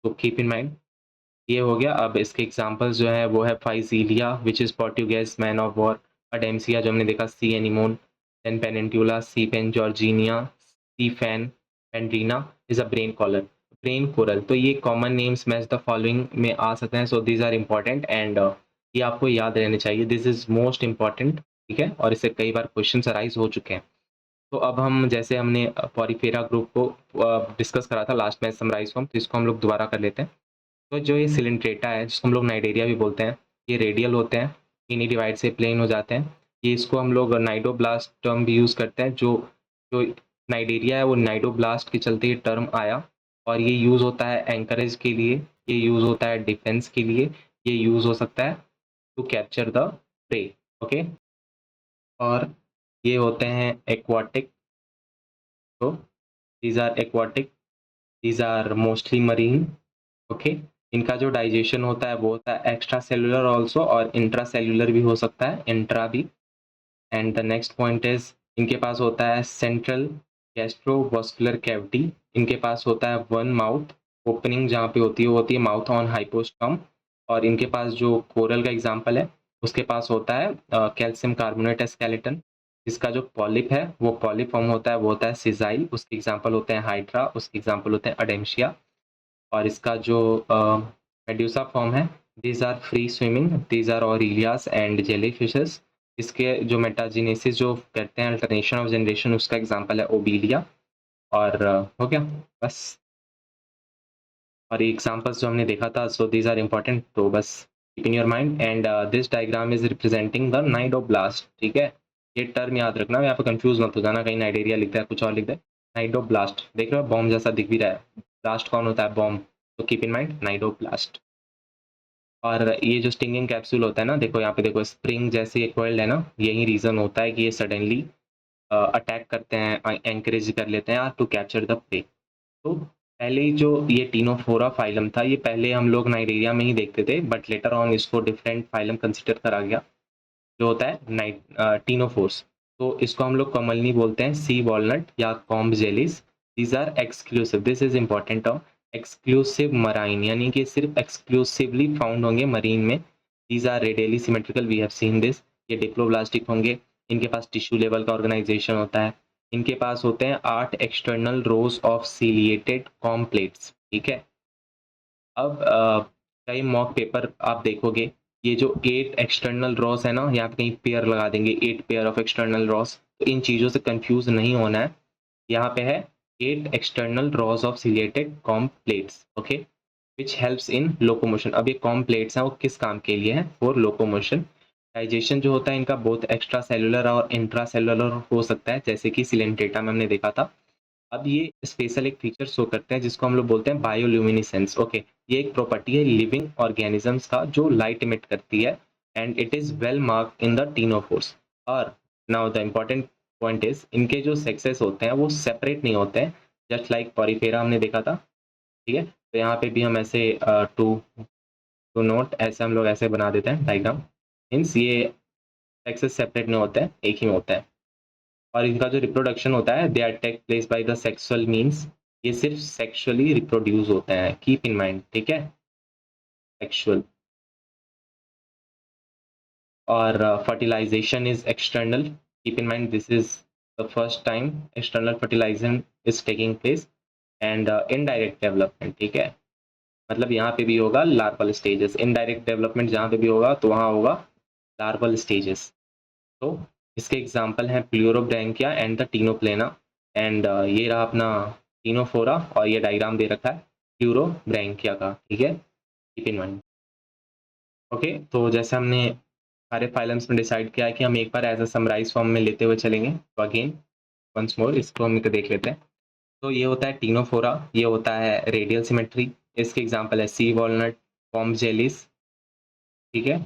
तो कीप इन माइंड, ये हो गया। अब इसके एग्जांपल्स जो है वो है Physalia which is Portuguese man of war, Adamsia जो हमने देखा sea anemone, then Pennatula sea pen Gorgonia, sea fan Meandrina is a brain collar, brain coral. तो ये common names match the following में आ सकते हैं। So these are important and ये आपको याद रहने चाहिए, दिस इज मोस्ट इंपॉर्टेंट। ठीक है, और इससे कई बार क्वेश्चन अराइज हो चुके हैं। तो अब हम जैसे हमने पॉरीफेरा ग्रुप को डिस्कस करा था लास्ट में समराइज फॉर्म, तो इसको हम लोग दोबारा कर लेते हैं। तो जो ये सिलिंट्रेटा है जिसको हम लोग नाइडेरिया भी बोलते हैं, ये रेडियल होते हैं, इन्हीं डिवाइड से प्लेन हो जाते हैं। ये इसको हम लोग नाइडोब्लास्ट टर्म भी यूज़ करते हैं। जो जो नाइडेरिया है वो नाइडोब्लास्ट के चलते ये टर्म आया, और ये यूज़ होता है एंकरेज के लिए, ये यूज़ होता है डिफेंस के लिए, ये यूज़ हो सकता है to capture the prey. Okay, और ये होते हैं एक्वाटिक। तो these are aquatic, these are mostly marine. Okay, इनका जो डाइजेशन होता है वो होता है एक्स्ट्रा सेलुलर ऑल्सो, और इंट्रा सेलुलर भी हो सकता है, इंट्रा भी। And the next point is इनके पास होता है सेंट्रल गैस्ट्रोवास्कुलर कैविटी। इनके पास होता है वन माउथ, ओपनिंग जहाँ पे होती है वो होती है माउथ ऑन हाइपोस्टम। और इनके पास जो कोरल का एग्जाम्पल है उसके पास होता है कैल्शियम कार्बोनेट स्केलेटन। इसका जो पॉलिप है वो पॉलिप फॉर्म होता है वो होता है सिजाइल, उसके एग्जाम्पल होते हैं हाइड्रा, उसके एग्जाम्पल होते हैं अडेम्शिया। और इसका जो मेड्यूसा फॉर्म है, these are free swimming, these are Aurelias and jelly fishes. इसके जो मेटाजेनेसिस जो करते हैं अल्टरनेशन ऑफ जनरेशन, उसका एग्जांपल है ओबिलिया। और हो गया बस। और एग्जांपल्स जो हमने देखा था, सो दीज आर इंपॉर्टेंट, तो बस keep in your mind. And this diagram is representing the cnidoblast. ठीक है, ये टर्म याद रखना, यहाँ पे कंफ्यूज मत हो जाना, कहीं नाइडेरिया लिखता है कुछ और लिखता है। नाइडोब्लास्ट देख रहे हो, बॉम्ब जैसा दिख भी रहा है, ब्लास्ट कौन होता है, बॉम्ब। तो कीप इन माइंड नाइडोब्लास्ट। और ये जो स्टिंगिंग कैप्सूल होता है ना, देखो यहाँ पे देखो स्प्रिंग जैसे कोइल्ड है ना, यही रीजन होता है कि ये सडनली अटैक करते हैं, एंकरेज कर लेते हैं टू कैप्चर द प्रे। तो पहले जो ये टीनोफोरा फाइलम था, ये पहले हम लोग नाइजीरिया में ही देखते थे, बट लेटर ऑन इसको डिफरेंट फाइलम कंसिडर करा गया, जो होता है टीनोफोर्स। तो इसको हम लोग कॉमनली बोलते हैं सी वॉलनट या comb jellies. These are exclusive, this is important term, exclusive marine, यानी कि सिर्फ एक्सक्लूसिवली फाउंड होंगे मरीन में। These are radially symmetrical, we have seen this. ये डिप्लोब्लास्टिक होंगे, इनके पास टिश्यू लेवल का ऑर्गेनाइजेशन होता है, इनके पास होते हैं 8 external rows of ciliated comb plates. ठीक है, अब कई मॉक पेपर आप देखोगे, ये जो 8 एक्सटर्नल रॉस है ना, यहाँ पे कहीं पेयर लगा देंगे, 8 पेयर ऑफ एक्सटर्नल रॉस। तो इन चीज़ों से कंफ्यूज नहीं होना है, यहाँ पे है 8 external rows of ciliated comb plates, okay, which helps in locomotion. अब ये comb plates हैं वो किस काम के लिए हैं? For locomotion. डाइजेशन जो होता है इनका बोथ एक्स्ट्रा सेलुलर और इंट्रा सेलुलर हो सकता है, जैसे कि सिलेंटेटा में हमने देखा था। अब ये स्पेशल एक फीचर शो करते हैं जिसको हम लोग बोलते हैं बायोल्यूमिनेसेंस, ओके। ये एक प्रॉपर्टी है लिविंग ऑर्गेनिजम्स का जो लाइट इमिट करती है, and it is well marked in the ctenophores. और now the important point is इनके जो सेक्सेस होते हैं वो सेपरेट नहीं होते हैं, जस्ट लाइक पॉरीफेरा हमने देखा था, ठीक है। तो यहाँ पे भी हम ऐसे टू टू नोट ऐसे हम लोग ऐसे बना देते हैं डायग्राम, मीन्स ये सेक्सेस सेपरेट नहीं होते हैं, एक ही में होता है। और इनका जो रिप्रोडक्शन होता है they are take place by the sexual means, ये सिर्फ सेक्सुअली रिप्रोड्यूस होते हैं, कीप इन माइंड, ठीक है, सेक्सुअल। और fertilisation is external, keep in mind this is the first time external fertilisation is taking place, and indirect development, ठीक है, मतलब यहाँ पे भी होगा लार्वल स्टेजेस, इनडायरेक्ट डेवलपमेंट जहाँ पे भी होगा तो वहाँ होगा लार्वल स्टेजेस। तो इसके एग्जाम्पल हैं प्लूरोब्रैंकिया एंड द टीनोप्लेना, एंड ये रहा अपना टीनोफोरा, और ये डायग्राम दे रखा है प्लूरोब्रैंकिया का, ठीक है, कीप इन माइंड। ओके, तो जैसे हमने सारे फाइलम्स में डिसाइड किया है कि हम एक बार एज अ समराइज फॉर्म में लेते हुए चलेंगे, तो अगेन वंस मोर इसको हम देख लेते हैं। तो ये होता है टीनोफोरा, ये होता है रेडियल सिमेट्री, इसके एग्जाम्पल है सी वॉलनट, पॉम जेलिस, ठीक है,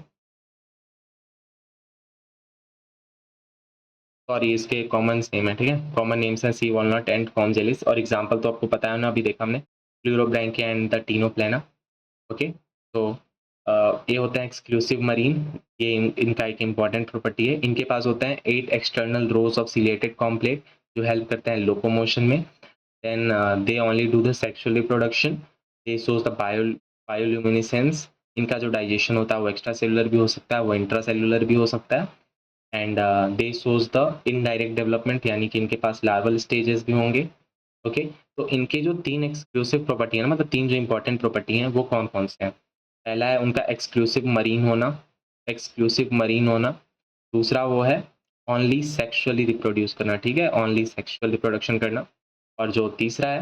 सॉरी इसके कॉमन नेम है, ठीक है, कॉमन नेम्स हैं सी वॉलनट एंड कॉम जेलिस, और एग्जांपल तो आपको पता है ना, अभी देखा हमने प्लूरोब्रैंकिया एंड द टीनोप्लेना, ओके। तो ये होता है एक्सक्लूसिव मरीन, ये इनका एक इंपॉर्टेंट प्रॉपर्टी है, इनके पास होता है 8 external rows of ciliated comb plates जो हेल्प करते हैं लोकोमोशन में, then they only do the sexual reproduction, they shows the bioluminescence, इनका जो डाइजेशन होता है वो एक्स्ट्रा सेलुलर भी हो सकता है, वो इंट्रा सेलुलर भी हो सकता है, and they shows the indirect development, यानी कि इनके पास लार्वल स्टेजेस भी होंगे, ओके। तो इनके जो 3 एक्सक्लूसिव प्रॉपर्टी है ना, मतलब 3 जो इंपॉर्टेंट प्रॉपर्टी हैं वो कौन कौन से हैं? पहला है उनका एक्सक्लूसिव मरीन होना, एक्सक्लूसिव मरीन होना। दूसरा वो है ओनली सेक्सुअली रिप्रोड्यूस करना, ठीक है, ओनली सेक्सुअल रिप्रोडक्शन करना। और जो तीसरा है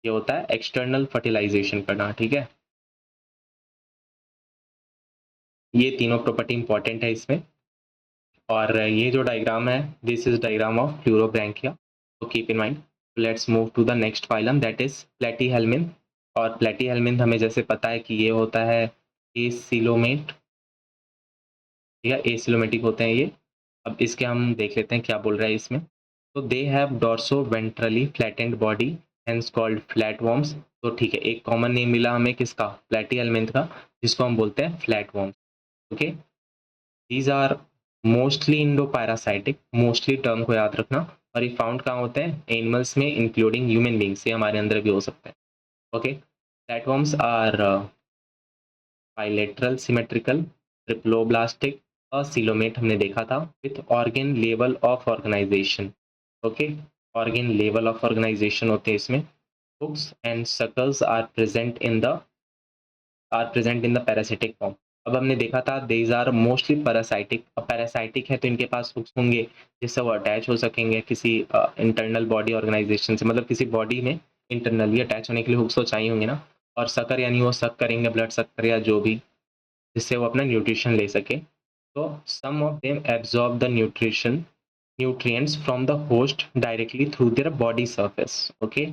ये होता है एक्सटर्नल फर्टिलाइजेशन करना, ठीक है। ये तीनों प्रॉपर्टी इंपॉर्टेंट है इसमें। और ये जो डायग्राम है this is diagram of Pleurobrachia, तो keep in mind. Let's move to the next phylum that is platyhelminth. और प्लेटीहेल्मिन्थ हमें जैसे पता है कि ये होता है एसिलोमेट, या एसिलोमेटिक होते हैं ये। अब इसके हम देख लेते हैं क्या बोल रहा है इसमें। तो they have dorso ventrally flattened body hence called flatworms. तो ठीक है, एक कॉमन नेम मिला हमें किसका, प्लेटीहेल्मिन्थ का, जिसको हम बोलते हैं flatworms, okay. These are mostly endoparasitic, mostly term को याद रखना, और ये फाउंड कहाँ होते हैं, एनिमल्स में इंक्लूडिंग ह्यूमन बींग्स, ये हमारे अंदर भी हो सकते हैं, okay. Flatworms are bilateral symmetrical triploblastic coelomate हमने देखा था, with organ level of organisation, okay, organ level of organisation होते हैं इसमें। hooks and suckers are present in the parasitic form। अब हमने देखा था these are mostly parasitic, अब parasitic है तो इनके पास हुक्स होंगे जिससे वो अटैच हो सकेंगे किसी इंटरनल बॉडी ऑर्गेनाइजेशन से, मतलब किसी बॉडी में इंटरनली अटैच होने के लिए हुक्स तो चाहिए होंगे ना। और सकर यानी वो सक करेंगे ब्लड सकर या जो भी, जिससे वो अपना न्यूट्रिशन ले सके। तो some of them absorb the nutrition nutrients from the host directly through their body surface, okay.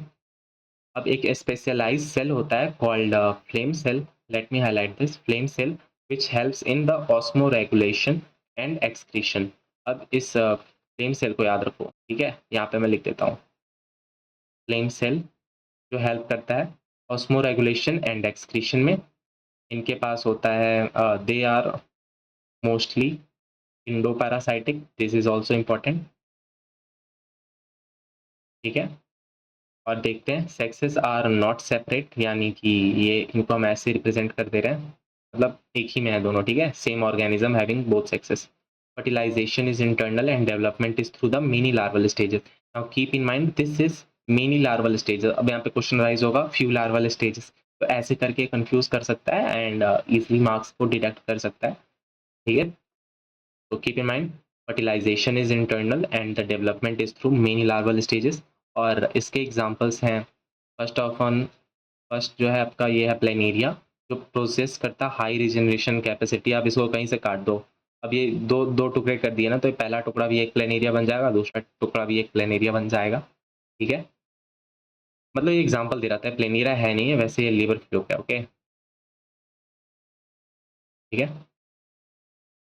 अब एक स्पेशलाइज्ड सेल होता है called flame cell, let me highlight this flame cell, which helps in the osmoregulation and excretion. अब इस flame cell को याद रखो, ठीक है, यहाँ पे मैं लिख देता हूँ, फ्लेम सेल जो हेल्प करता है ऑस्मो रेगुलेशन एंड एक्सक्रीशन में। इनके पास होता है they are mostly endoparasitic, this is also important, ठीक है। और देखते हैं सेक्सेस आर नॉट सेपरेट, यानी कि ये इनको हम ऐसे रिप्रेजेंट कर दे रहे हैं, मतलब एक ही में है दोनों, ठीक है, same organism having both sexes. Fertilisation is internal and development is through the many larval stages. Now keep in mind this is many larval stages. अब यहाँ पे क्वेश्चन राइज होगा फ्यू लार्वल स्टेजेस, तो ऐसे करके कंफ्यूज कर सकता है एंड इजिली मार्क्स को डिडक्ट कर सकता है, ठीक है। तो keep in mind fertilization is internal and the development is through many larval stages, और इसके एग्जांपल्स हैं फर्स्ट जो है आपका ये है प्लेनेरिया, जो प्रोसेस करता है हाई रिजनरेशन कैपेसिटी। आप इसको कहीं से काट दो, अब ये दो दो टुकड़े कर दिए ना, तो पहला टुकड़ा भी एक प्लेनेरिया बन जाएगा, दूसरा टुकड़ा भी एक प्लेनेरिया बन जाएगा। ठीक है, मतलब ये एग्जांपल दे रहा था, प्लेनेरिया है नहीं है, वैसे ये लीवर फ्लूक है। ओके, ठीक है,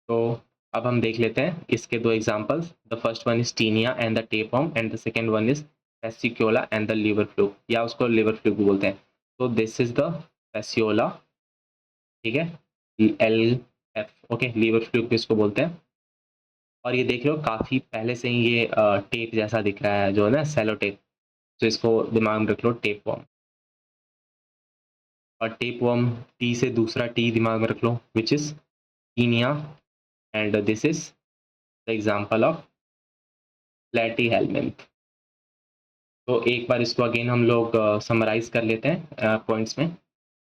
तो अब हम देख लेते हैं इसके दो examples. The first one is Taenia and the tapeworm and the second one is Fasciola and the liver fluke, या उसको लीवर फ्लूक भी बोलते हैं। तो दिस इज द फेसियोला, ठीक है, L F. Okay, liver fluke भी इसको बोलते हैं। और ये देख लो काफी पहले से ही ये टेप जैसा दिख रहा है, जो है ना सेलो टेप, तो इसको दिमाग में रख लो, टेप वर्म। और टेप वर्म, टी से दूसरा टी दिमाग में रख लो, which is Taenia, and this is the example of platyhelminth. तो एक बार इसको अगेन हम लोग समराइज कर लेते हैं पॉइंट्स में,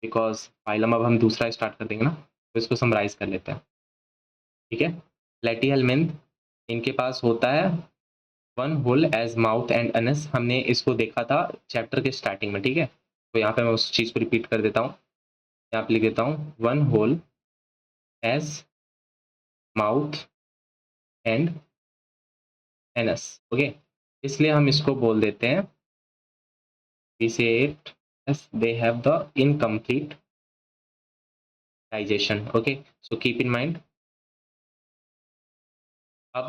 बिकॉज फाइलम अब हम दूसरा स्टार्ट कर देंगे ना, तो इसको समराइज कर लेते हैं। ठीक है, प्लेटी हेलमिंथ, इनके पास होता है one hole as mouth and anus. हमने इसको देखा था चैप्टर के स्टार्टिंग में। ठीक है, तो यहाँ पे मैं उस चीज़ को रिपीट कर देता हूँ, यहाँ पे लिख देता हूँ one hole as mouth and anus. Okay, इसलिए हम इसको बोल देते हैं, we say it as they have the incomplete digestion. Okay, so keep in mind। अब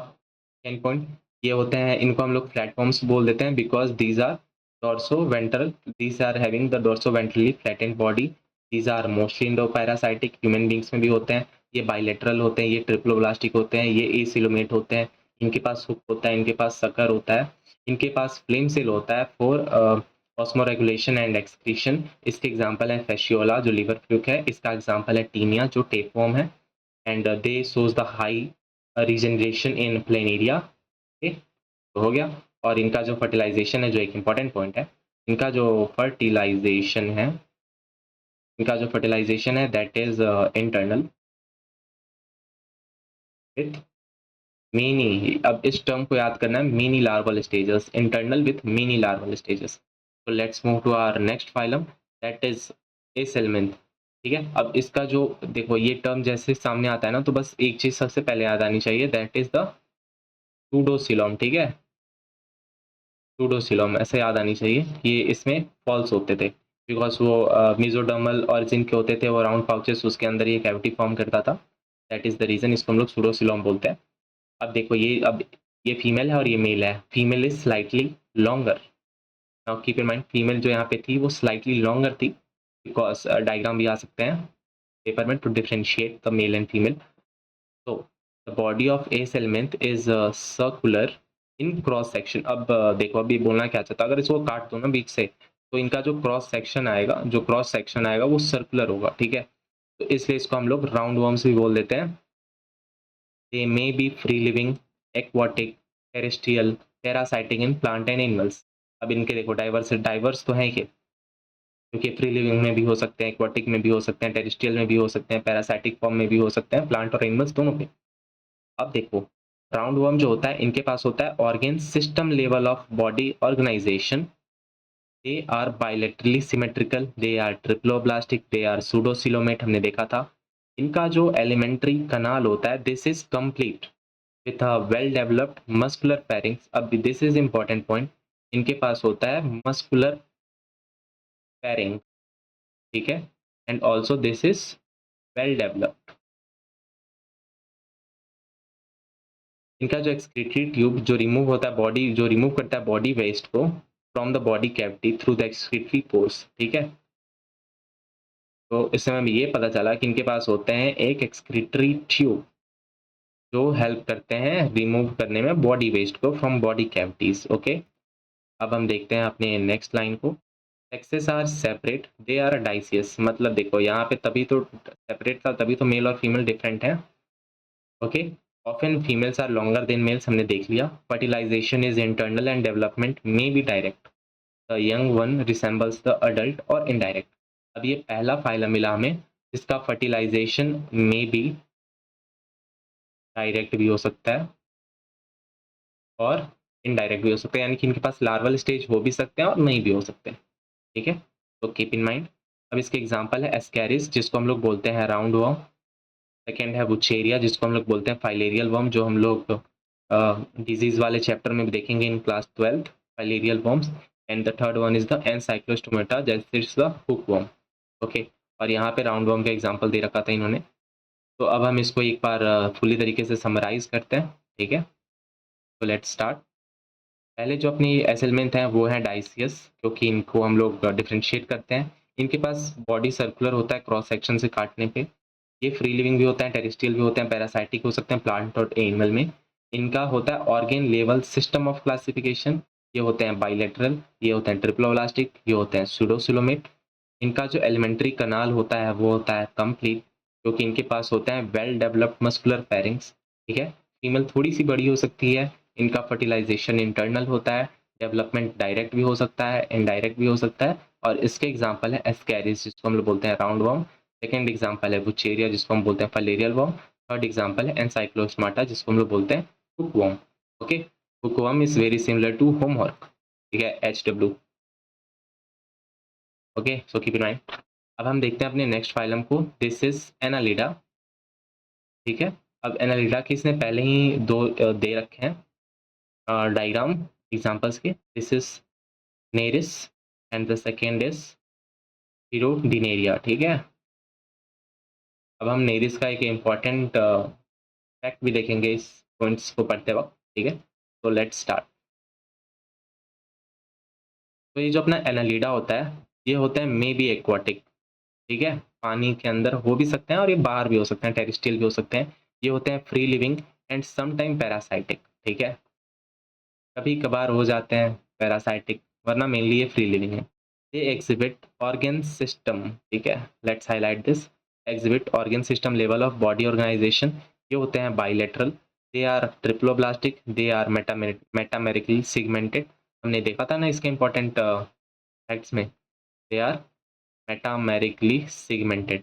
10 पॉइंट ये होते हैं, इनको हम लोग प्लेटफॉर्म्स बोल देते हैं, because these are dorsoventral, these are having the dorsoventrally flattened body, these are mostly endoparasitic, human beings में भी होते हैं। ये बाइलेटरल होते हैं, ये ट्रिप्लोब्लास्टिक होते हैं, ये एसिलोमेट होते हैं, इनके पास हुक होता है, इनके पास सकर होता है, इनके पास फ्लेम सेल होता है फॉर ऑस्मोरेगुलेशन एंड एक्सक्रीशन। इसके एग्जांपल है फेशियोला जो लीवर फ्लूक है, इसका एग्जांपल है टीनिया जो टेपवर्म है, and they shows the high regeneration in planaria. तो हो गया। और इनका जो फर्टिलाइजेशन है, जो एक इम्पॉर्टेंट पॉइंट है, इनका जो फर्टिलाइजेशन है, that is internal with many. अब इस टर्म को याद करना है, many larval stages, internal with many larval stages. तो let's move to our next phylum, that is aschelminth. ठीक है, अब इसका जो देखो ये टर्म जैसे सामने आता है ना, तो बस एक चीज सबसे पहले याद आनी चाहिए, दैट इज द सूडोसिलोम। ठीक है, सूडोसिलोम ऐसे याद आनी चाहिए। ये इसमें फॉल्स होते थे, बिकॉज वो मिजोडर्मल ऑरिजिन के होते थे, वो राउंड पाउचेस, उसके अंदर ये कैविटी फॉर्म करता था, दैट इज द रीजन इसको हम लोग सूडोसिलोम बोलते हैं। अब देखो ये, अब ये फीमेल है और ये मेल है, female is slightly longer. Now keep in mind, female जो यहाँ पे थी वो स्लाइटली लॉन्गर थी, बिकॉज डायग्राम भी आ सकते हैं पेपर में to differentiate the male and female. तो the body of aschelminth is circular in cross section. अब देखो अभी बोलना क्या चाहता, अगर इसको काट दो ना बीच से, तो इनका जो क्रॉस सेक्शन आएगा, वो सर्कुलर होगा। ठीक है, तो इसलिए इसको हम लोग राउंड वर्म्स भी बोल देते हैं। They may be free living, aquatic, terrestrial, parasitic in plant and animals. अब इनके देखो डाइवर्स तो है ही, क्योंकि फ्री लिविंग में भी हो सकते हैं, एक्वाटिक में भी हो सकते हैं, टेरेस्ट्रियल में भी हो सकते हैं, पैरासाइटिक फॉर्म में भी हो सकते हैं, प्लांट और एनिमल्स दोनों में। अब देखो राउंड वर्म जो होता है, इनके पास होता है organ system level of body organisation. They are bilaterally symmetrical, they are triploblastic, they are pseudocoelomate, हमने देखा था। इनका जो एलिमेंट्री कनाल होता है, this is complete with a well developed muscular pharynx. अब दिस इज इंपॉर्टेंट पॉइंट, इनके पास होता है मस्कुलर पैरिंग। ठीक है, and also this is well developed. इनका जो एक्सक्रीटरी ट्यूब जो रिमूव होता है, बॉडी जो रिमूव करता है बॉडी वेस्ट को from the body cavity through the excretory pores. ठीक है, तो इससे हमें ये पता चला कि इनके पास होते हैं एक एक्सक्रीटरी ट्यूब जो हेल्प करते हैं रिमूव करने में बॉडी वेस्ट को फ्रॉम बॉडी कैविटीज। ओके, अब हम देखते हैं अपने नेक्स्ट लाइन को। Sexes are separate, they are dioecious. मतलब देखो यहाँ पे तभी तो सेपरेट था, तभी तो मेल और फीमेल डिफरेंट है। Okay, often females are longer than males, हमने देख लिया। Fertilisation is internal and development may be direct, the young one resembles the adult और इनडायरेक्ट। अब ये पहला फाइलम मिला हमें जिसका फर्टिलाइजेशन मे बी डायरेक्ट भी हो सकता है और इनडायरेक्ट भी हो सकते हैं, यानी कि इनके पास लार्वल स्टेज हो भी सकते हैं और नहीं भी हो सकते। ठीक है, तो कीप इन माइंड। अब इसके एग्जांपल है एस्कैरिस, जिसको हम लोग बोलते हैं राउंड वर्म। सेकेंड है बुचेरिया, जिसको हम लोग बोलते हैं फाइलेरियल वर्म, जो हम लोग डिजीज वाले चैप्टर में भी देखेंगे in class 12th, filarial worms. And the third one is the Ancylostoma, जैसे it's the hookworm. Okay, और यहाँ पे राउंड वर्म का एग्जांपल दे रखा था इन्होंने। तो अब हम इसको एक बार फुली तरीके से समराइज करते हैं। ठीक है, तो लेट्स स्टार्ट। पहले जो अपनी एसेलमेंट है वो है डाइसियस, क्योंकि इनको हम लोग डिफ्रेंशिएट करते हैं। इनके पास बॉडी सर्कुलर होता है क्रॉस सेक्शन से काटने पे। ये फ्री लिविंग भी होते हैं, टेरेस्ट्रियल भी होते हैं, पैरासाइटिक हो सकते हैं प्लांट और एनिमल में। इनका होता है organ level system of classification. ये होते हैं बाइलेटरल, ये होते हैं ट्रिप्लोब्लास्टिक, ये होते हैं सूडोसिलोमेट। इनका जो एलिमेंट्री कनाल होता है वो होता है कंप्लीट, क्योंकि इनके पास होता है वेल डेवलप्ड मस्कुलर फेरिंग्स। ठीक है, फीमेल थोड़ी सी बड़ी हो सकती है। इनका फर्टिलाइजेशन इंटरनल होता है, डेवलपमेंट डायरेक्ट भी हो सकता है, इनडायरेक्ट भी हो सकता है। और इसके एग्जांपल है एस्कैरिस, जिसको हम लोग बोलते हैं राउंड वर्म। सेकेंड एग्जांपल है बुचेरिया, जिसको हम बोलते हैं फलेरियल वर्म। थर्ड एग्जांपल है एनसाइक्लोस्टोमाटा, जिसको हम लोग बोलते हैं hookworm. Okay, hookworm is very similar to homework. ठीक है, HW। Okay, so keep in mind. अब हम देखते हैं अपने नेक्स्ट फाइलम को। This is Annelida. ठीक है, अब एनालिडा के इसने पहले ही दो दे रखे हैं डायग्राम एग्जांपल्स के। This is Nereis and the second is Hirudinaria. ठीक है, अब हम नेरिस का एक इम्पॉर्टेंट फैक्ट भी देखेंगे इस पॉइंट्स को पढ़ते वक्त। ठीक है, तो लेट्स स्टार्ट। तो ये जो अपना एनालिडा होता है, ये होता है मे बी एक्वाटिक। ठीक है, पानी के अंदर हो भी सकते हैं और ये बाहर भी हो सकते हैं, टेरेस्ट्रियल भी हो सकते हैं। ये होते हैं free living and some time parasitic. ठीक है, कभी कभार हो जाते हैं पैरासाइटिक, वरना मेनली ये फ्री लिविंग है। They exhibit organ system. ठीक है, let's highlight this. Exhibit organ system level of body organisation. ये होते हैं bilateral, they are triploblastic, they are metamerically segmented. हमने देखा था ना इसके इंपॉर्टेंट फैक्ट्स में, दे आर मेटामेरिकली सिगमेंटेड।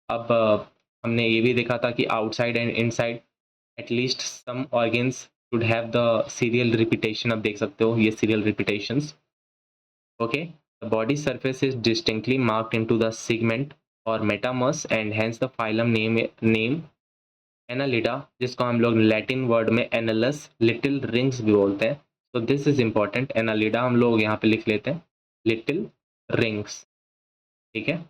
अब हमने ये भी देखा था कि outside and inside at least some organs should have the serial repetition. अब देख सकते हो ये serial repetitions. Okay, the body surface is distinctly marked into the segment or metamers and hence the phylum name Annelida, जिसको हम लोग Latin word में एनालस little rings भी बोलते हैं। तो दिस इज इंपॉर्टेंट, एनालिडा हम लोग यहाँ पे लिख लेते हैं लिटिल रिंग्स। ठीक है,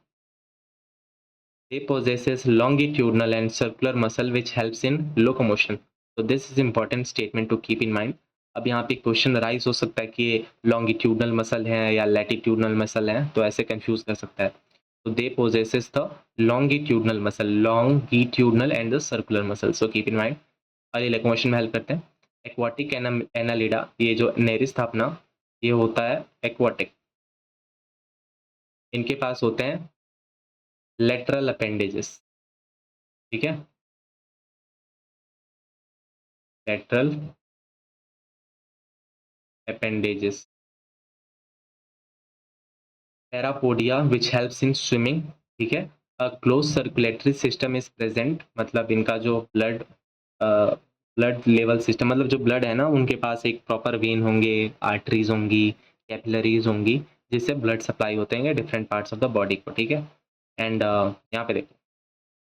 they possesses longitudinal and circular muscle which helps in locomotion. So this is important statement to keep in mind. अब यहाँ पे क्वेश्चन राइज हो सकता है कि ये लॉन्गिट्यूडनल मसल है या लैटिट्यूडनल मसल है, तो ऐसे कंफ्यूज कर सकता है। तो they possesses the longitudinal muscle, longitudinal and the circular muscle, so keep in mind. और ये लोकोमोशन में हेल्प करते हैं। एक्वाटिक एनालिडा, ये जो नेरिस था अपना, ये होता है एक्वाटिक। इनके पास होते हैं लेटरल अपेंडेजेस। ठीक है, lateral appendages, parapodia which helps in swimming। ठीक है, a closed circulatory system is present, मतलब इनका जो ब्लड लेवल सिस्टम, मतलब जो ब्लड है ना, उनके पास एक प्रॉपर वेन होंगे, आर्टरीज होंगी, कैपिलरीज होंगी, जिससे ब्लड सप्लाई होते हैं different parts of the body को। ठीक है, एंड यहाँ पे देखो,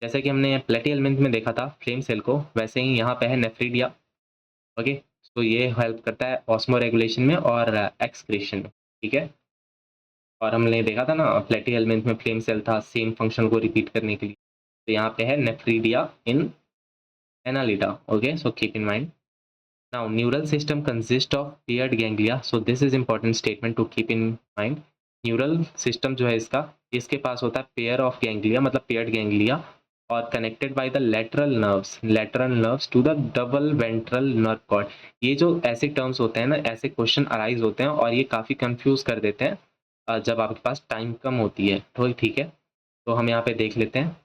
जैसे कि हमने प्लेटी एलिमेंट में देखा था फ्लेम सेल को, वैसे ही यहाँ पे है नेफ्रीडिया। ओके, तो ये हेल्प करता है ऑस्मो रेगुलेशन में और एक्सक्रीशन में। ठीक है, और हमने देखा था ना फ्लैटी एलिमेंट में फ्लेम सेल था सेम फंक्शन को रिपीट करने के लिए। तो यहाँ पे है nephridia in Annelida. Okay, so keep in mind. Now neural system consist of paired ganglia, so this is important statement to keep in mind. Neural system जो है इसका, इसके पास होता है पेयर ऑफ गैंग्लिया, मतलब पेयर्ड गैंग्लिया, और connected by the lateral nerves to the double ventral nerve cord. ये जो ऐसे टर्म्स होते हैं ना, ऐसे क्वेश्चन अराइज होते हैं और ये काफ़ी कंफ्यूज कर देते हैं जब आपके पास टाइम कम होती है। तो ठीक है, तो हम यहाँ पे देख लेते हैं,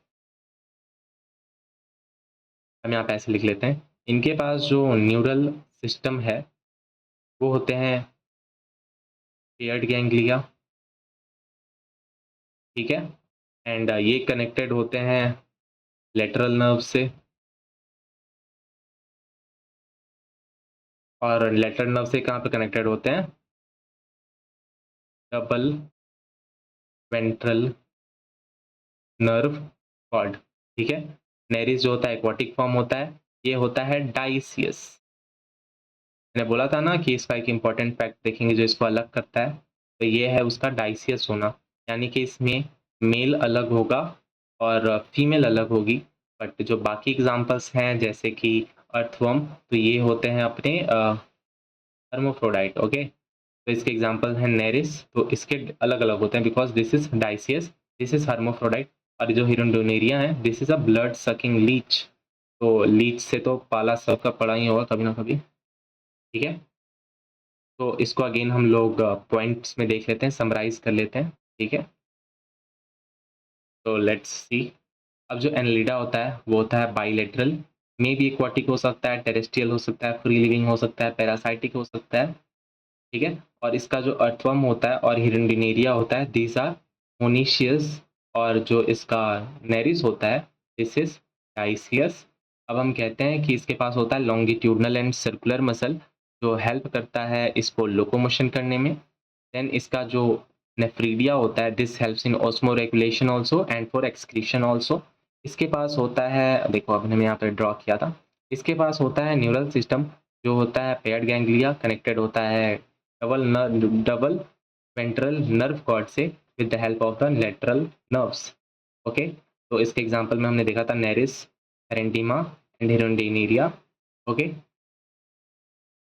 हम यहाँ पे ऐसे लिख लेते हैं। इनके पास जो न्यूरल सिस्टम है वो होते हैं पेयर्ड गैंग्लिया। ठीक है, एंड ये कनेक्टेड होते हैं लेटरल नर्व से। और लेटरल नर्व से कहाँ पे कनेक्टेड होते हैं? डबल वेंट्रल नर्व कॉर्ड, ठीक है। नेरिस जो होता है एक्वाटिक फॉर्म होता है, ये होता है डाइसियस। मैंने बोला था ना कि इसका एक इम्पॉर्टेंट फैक्ट देखेंगे जो इसको अलग करता है, तो ये है उसका डाइसियस होना, यानी कि इसमें मेल अलग होगा और फीमेल अलग होगी। बट जो बाकी एग्जांपल्स हैं जैसे कि अर्थवर्म, तो ये होते हैं अपने हर्माफ्रोडाइट, ओके। तो इसके एग्जांपल हैं नेरिस, तो इसके अलग अलग होते हैं because this is dioecious, this is hermaphrodite. और जो हिरंडोनेरिया है, this is a blood sucking Leach. तो लीच से तो पाला सबका पड़ा ही होगा कभी ना कभी, ठीक है। तो इसको अगेन हम लोग पॉइंट्स में देख लेते हैं, समराइज कर लेते हैं, ठीक है। तो लेट्स सी। अब जो एनालिडा होता है वो होता है बाइलेटरल, मे भी एक्वाटिक हो सकता है, टेरेस्ट्रियल हो सकता है, फ्री लिविंग हो सकता है, पैरासाइटिक हो सकता है, ठीक है। और इसका जो अर्थवर्म होता है और हिरंडिनेरिया होता है, दीज आर मोनीशियस। और जो इसका नेरिस होता है, दिस इज डाइसियस। अब हम कहते हैं कि इसके पास होता है लॉन्गिट्यूडनल एंड सर्कुलर मसल, जो हेल्प करता है इसको लोकोमोशन करने में। देन इसका जो नेफ्रीडिया होता है, this helps in osmo regulation also and for excretion also. इसके पास होता है, देखो अब मैंने यहाँ पे ड्रॉ किया था, इसके पास होता है न्यूरल सिस्टम, जो होता है पेयर्ड गैंग्लिया, कनेक्टेड होता है डबल वेंट्रल नर्व कॉर्ड से with the help of the lateral nerves, okay. तो इसके एग्जांपल में हमने देखा था नेरिस, पेरेंटिमा एंड हिरंडिनेरिया, ओके।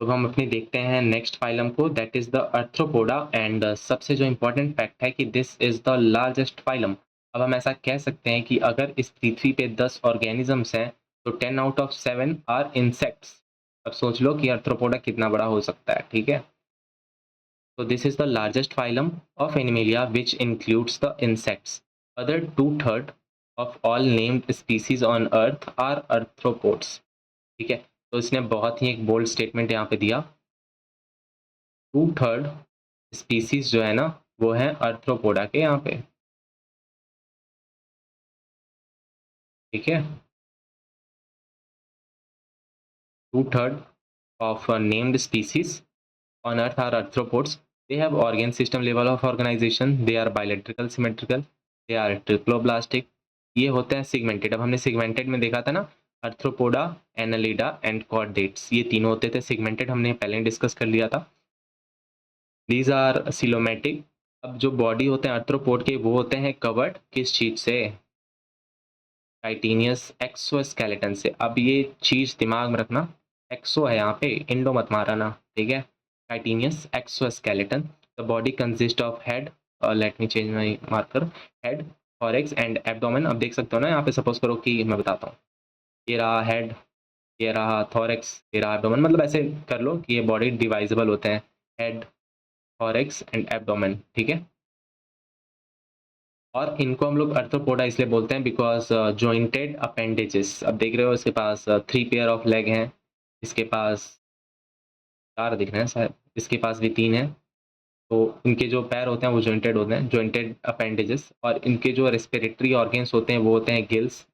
तो हम अपनी देखते हैं नेक्स्ट फाइलम को, that is the arthropoda. And सबसे जो इम्पोर्टेंट फैक्ट है कि this is the largest phylum. अब हम ऐसा कह सकते हैं कि अगर इस पृथ्वी पे 10 ऑर्गेनिजम्स हैं तो 10 आउट ऑफ 7 आर इंसेक्ट्स। अब सोच लो कि आर्थ्रोपोडा कितना बड़ा हो सकता है, ठीक है। So this is the largest phylum of Animalia, which includes the insects. Other two-thirds of all named species on Earth are arthropods. ठीक है, तो इसने बहुत ही एक बोल्ड स्टेटमेंट यहाँ पे दिया। 2/3 स्पीसीज जो है ना वो है आर्थ्रोपोडा के यहाँ पे, ठीक है। 2/3 of named species on Earth are arthropods. They have organ system level of organization. They are bilateral, symmetrical. They are triploblastic. ये होते हैं सिगमेंटेड। अब हमने सिगमेंटेड में देखा था ना, आर्थ्रोपोडा, एनालिडा एंड कॉर्डेट्स, ये तीनों होते थे सिगमेंटेड, हमने पहले डिस्कस कर लिया था। These are coelomatic. अब जो बॉडी होते हैं आर्थ्रोपोड के, वो होते हैं कवर्ड किस चीज से? टाइटेनियस एक्सोस्केलेटन से। अब ये चीज दिमाग में रखना, एक्सो है यहाँ पे, इंडो मत मारना, ठीक है। Chitinous exoskeleton. The body consist of head, let me change my marker, head, thorax and abdomen. अब देख सकते हो ना यहाँ पे, सपोज करो कि मैं बताता हूँ, ये रहा हेड, ये रहा थॉरैक्स, ये रहा एब्डोमेन, मतलब ऐसे कर लो कि ये बॉडी डिवाइजेबल होते हैं, हेड, थॉरैक्स एंड एब्डोमेन, ठीक है। और इनको हम लोग अर्थ्रोपोडा इसलिए बोलते हैं बिकॉज जॉइंटेड अपेंडेजेस। अब देख रहे हो इसके पास 3 पेयर ऑफ लेग हैं, इसके पास 4 दिख रहे हैं शायद, इसके पास भी 3 है। तो इनके जो पैर होते हैं वो जॉइंटेड होते हैं, जॉइंटेड अपेंडेजेस। और इनके जो रेस्पिरेटरी ऑर्गन्स होते हैं वो होते हैं gills,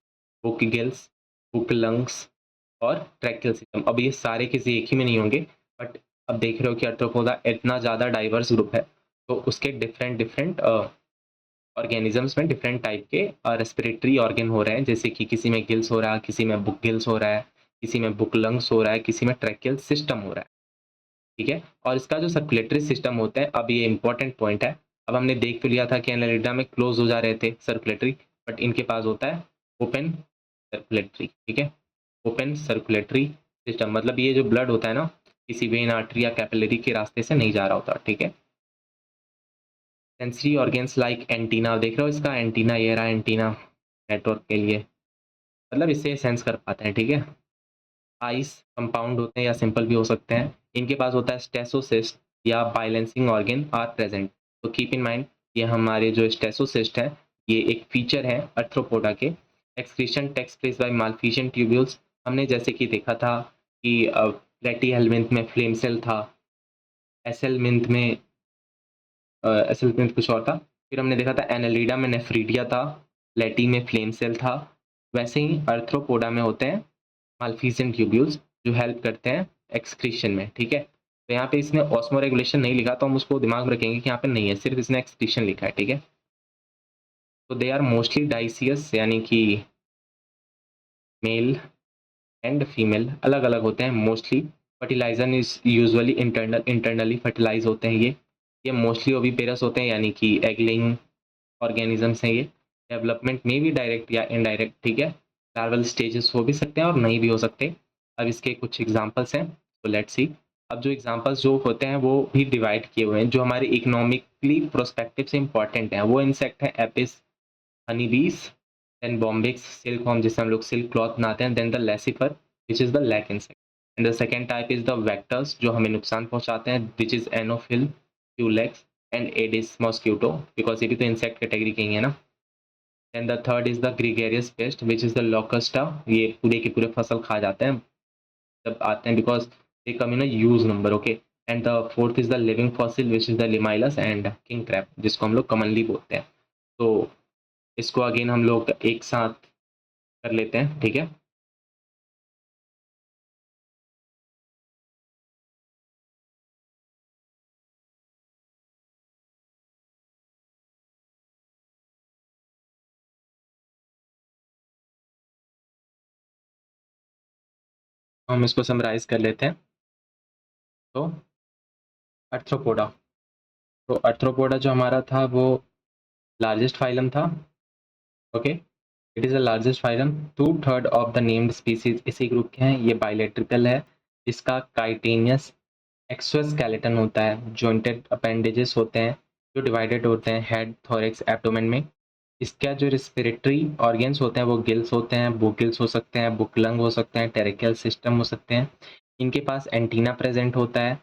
book gills, book lungs और ट्रैकियल सिस्टम। अब ये सारे किसी एक ही में नहीं होंगे, बट अब देख रहे हो कि अर्थ्रोपोडा इतना ज़्यादा डाइवर्स ग्रुप है, तो उसके डिफरेंट डिफरेंट ऑर्गेनिजम्स में डिफरेंट टाइप के रेस्पिरेटरी ऑर्गन हो रहे हैं, जैसे कि किसी में गिल्स हो रहा है, किसी में बुक गिल्स हो रहा है, किसी में बुक लंग्स हो रहा है, किसी में ट्रैकियल सिस्टम हो रहा है, ठीक है। और इसका जो सर्कुलेटरी सिस्टम होता है, अब ये इंपॉर्टेंट पॉइंट है। अब हमने देख तो लिया था कि एनालिडा में क्लोज हो जा रहे थे सर्कुलेटरी, बट इनके पास होता है ओपन सर्कुलेटरी, ठीक है। ओपन सर्कुलेटरी सिस्टम मतलब ये जो ब्लड होता है ना, किसी वेन, आर्टरी या कैपिलरी के रास्ते से नहीं जा रहा होता, ठीक है। सेंसरी ऑर्गन्स लाइक एंटीना, देख रहे हो इसका एंटीना, ये रहा एंटीना नेटवर्क के लिए, मतलब इससे सेंस कर पाते हैं, ठीक है। आइस कंपाउंड होते हैं या सिंपल भी हो सकते हैं। इनके पास होता है स्टेसोसिस्ट या बाइलेंसिंग ऑर्गन आर प्रेजेंट। तो कीप इन माइंड, ये हमारे जो स्टेसोसिस्ट है, ये एक फीचर है आर्थ्रोपोडा के। Excretion takes place by Malpighian tubules. हमने जैसे कि देखा था कि प्लेटी हेलमिंथ में फ्लेम सेल था, एसेलमिंथ में एसेलमिंथ कुछ और था। फिर हमने देखा था एनालिडा में नेफ्रीडिया था, लेटी में फ्लेम सेल था। वैसे ही आर्थ्रोपोडा में होते हैं मालफिशियन ट्यूब्यूल्स जो हेल्प करते हैं एक्सक्रीशन में, ठीक है। तो यहाँ पे इसने ऑस्मो रेगुलेशन नहीं लिखा, तो हम उसको दिमाग में रखेंगे कि यहाँ पे नहीं है, सिर्फ इसने एक्सक्रीशन लिखा है, ठीक है। तो दे आर मोस्टली डाइसियस, यानी कि मेल एंड फीमेल अलग अलग होते हैं mostly. Fertiliser is usually internally fertilise होते हैं ये मोस्टली ओविपेरस होते हैं, यानी कि एग लेइंग ऑर्गेनिजम्स हैं ये। डेवलपमेंट में भी डायरेक्ट या इनडायरेक्ट, ठीक है। लार्वल स्टेजेस हो भी सकते हैं और नहीं भी हो सकते। अब इसके कुछ एग्जांपल्स हैं, तो लेट्स सी। अब जो एग्जांपल्स जो होते हैं वो भी डिवाइड किए हुए हैं, जो हमारे इकोनॉमिकली प्रोस्पेक्टिव से इंपॉर्टेंट हैं। वो इंसेक्ट है एपिस, हनी बीज, देन बॉम्बिक्स, सिल्क वर्म जिससे हम लोग सिल्क क्लॉथ बनाते हैं, then the Laccifer which is the lac insect, and the second type is the vectors जो हमें नुकसान पहुंचाते हैं, which is Anopheles, Culex and Aedes mosquito, because ये भी तो इंसेक्ट कैटेगरी के ही है ना। And the third is the gregarious pest which is the Locusta, ये पूरे के पूरे फसल खा जाते हैं जब आते हैं, because they come in a huge number, okay. And the fourth is the living fossil which is the Limulus and king crab, जिसको हम लोग कॉमनली बोलते हैं। तो इसको अगेन हम लोग एक साथ कर लेते हैं, ठीक है। हम इसको समराइज कर लेते हैं। तो अर्थ्रोपोडा, तो अर्थ्रोपोडा जो हमारा था वो लार्जेस्ट फाइलम था, okay. It is the largest phylum. 2/3 of the named species इसी ग्रुप के हैं। ये बाइलेट्रिकल है, इसका काइटेनियस एक्सोस्केलेटन होता है, जॉइंटेड अपेंडेजेस होते हैं जो डिवाइडेड होते हैं हेड, थोरैक्स, एब्डोमेन में। इसका जो रिस्पिरेटरी ऑर्गन्स होते हैं वो गिल्स होते हैं, बुक हो सकते हैं, बुक लंग हो सकते हैं, टेरिकल सिस्टम हो सकते हैं। इनके पास एंटीना प्रेजेंट होता है,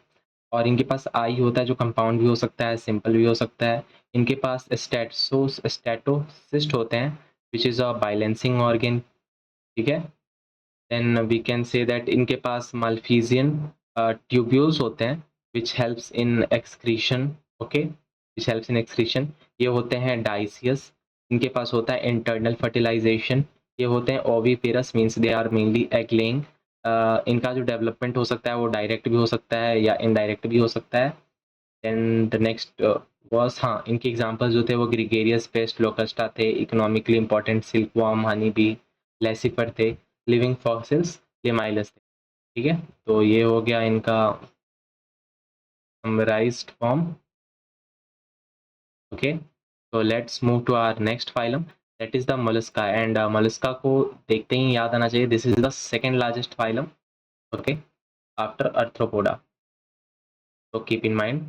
और इनके पास आई होता है जो कंपाउंड भी हो सकता है, सिंपल भी हो सकता है। इनके पास स्टैटोसिस्ट होते हैं which is a balancing organ, ठीक है। Then we can say that इनके पास माल्फीजियन ट्यूब्यूल्स होते हैं which helps in excretion, okay, which helps in excretion. ये होते हैं डाइसियस। इनके पास होता है इंटरनल फर्टिलाइजेशन। ये होते हैं oviparous, means they are mainly egg laying. इनका जो डेवलपमेंट हो सकता है वो डायरेक्ट भी हो सकता है या इनडायरेक्ट भी हो सकता है। देन द नेक्स्ट वॉज, हाँ, इनके एग्जाम्पल्स जो थे वो ग्रीगेरियस पेस्ट, लोकस्टा थे, economically important silkworm, honey bee, Laccifer थे, लिविंग फॉसिल्स लिमाइलस थे, ठीक है। तो ये हो गया इनका समराइज्ड फॉर्म, ओके। तो let's move to our next phylum, that is the Mollusca. And Mollusca को देखते ही याद आना चाहिए, this is the second largest phylum, okay, after Arthropoda. तो keep in mind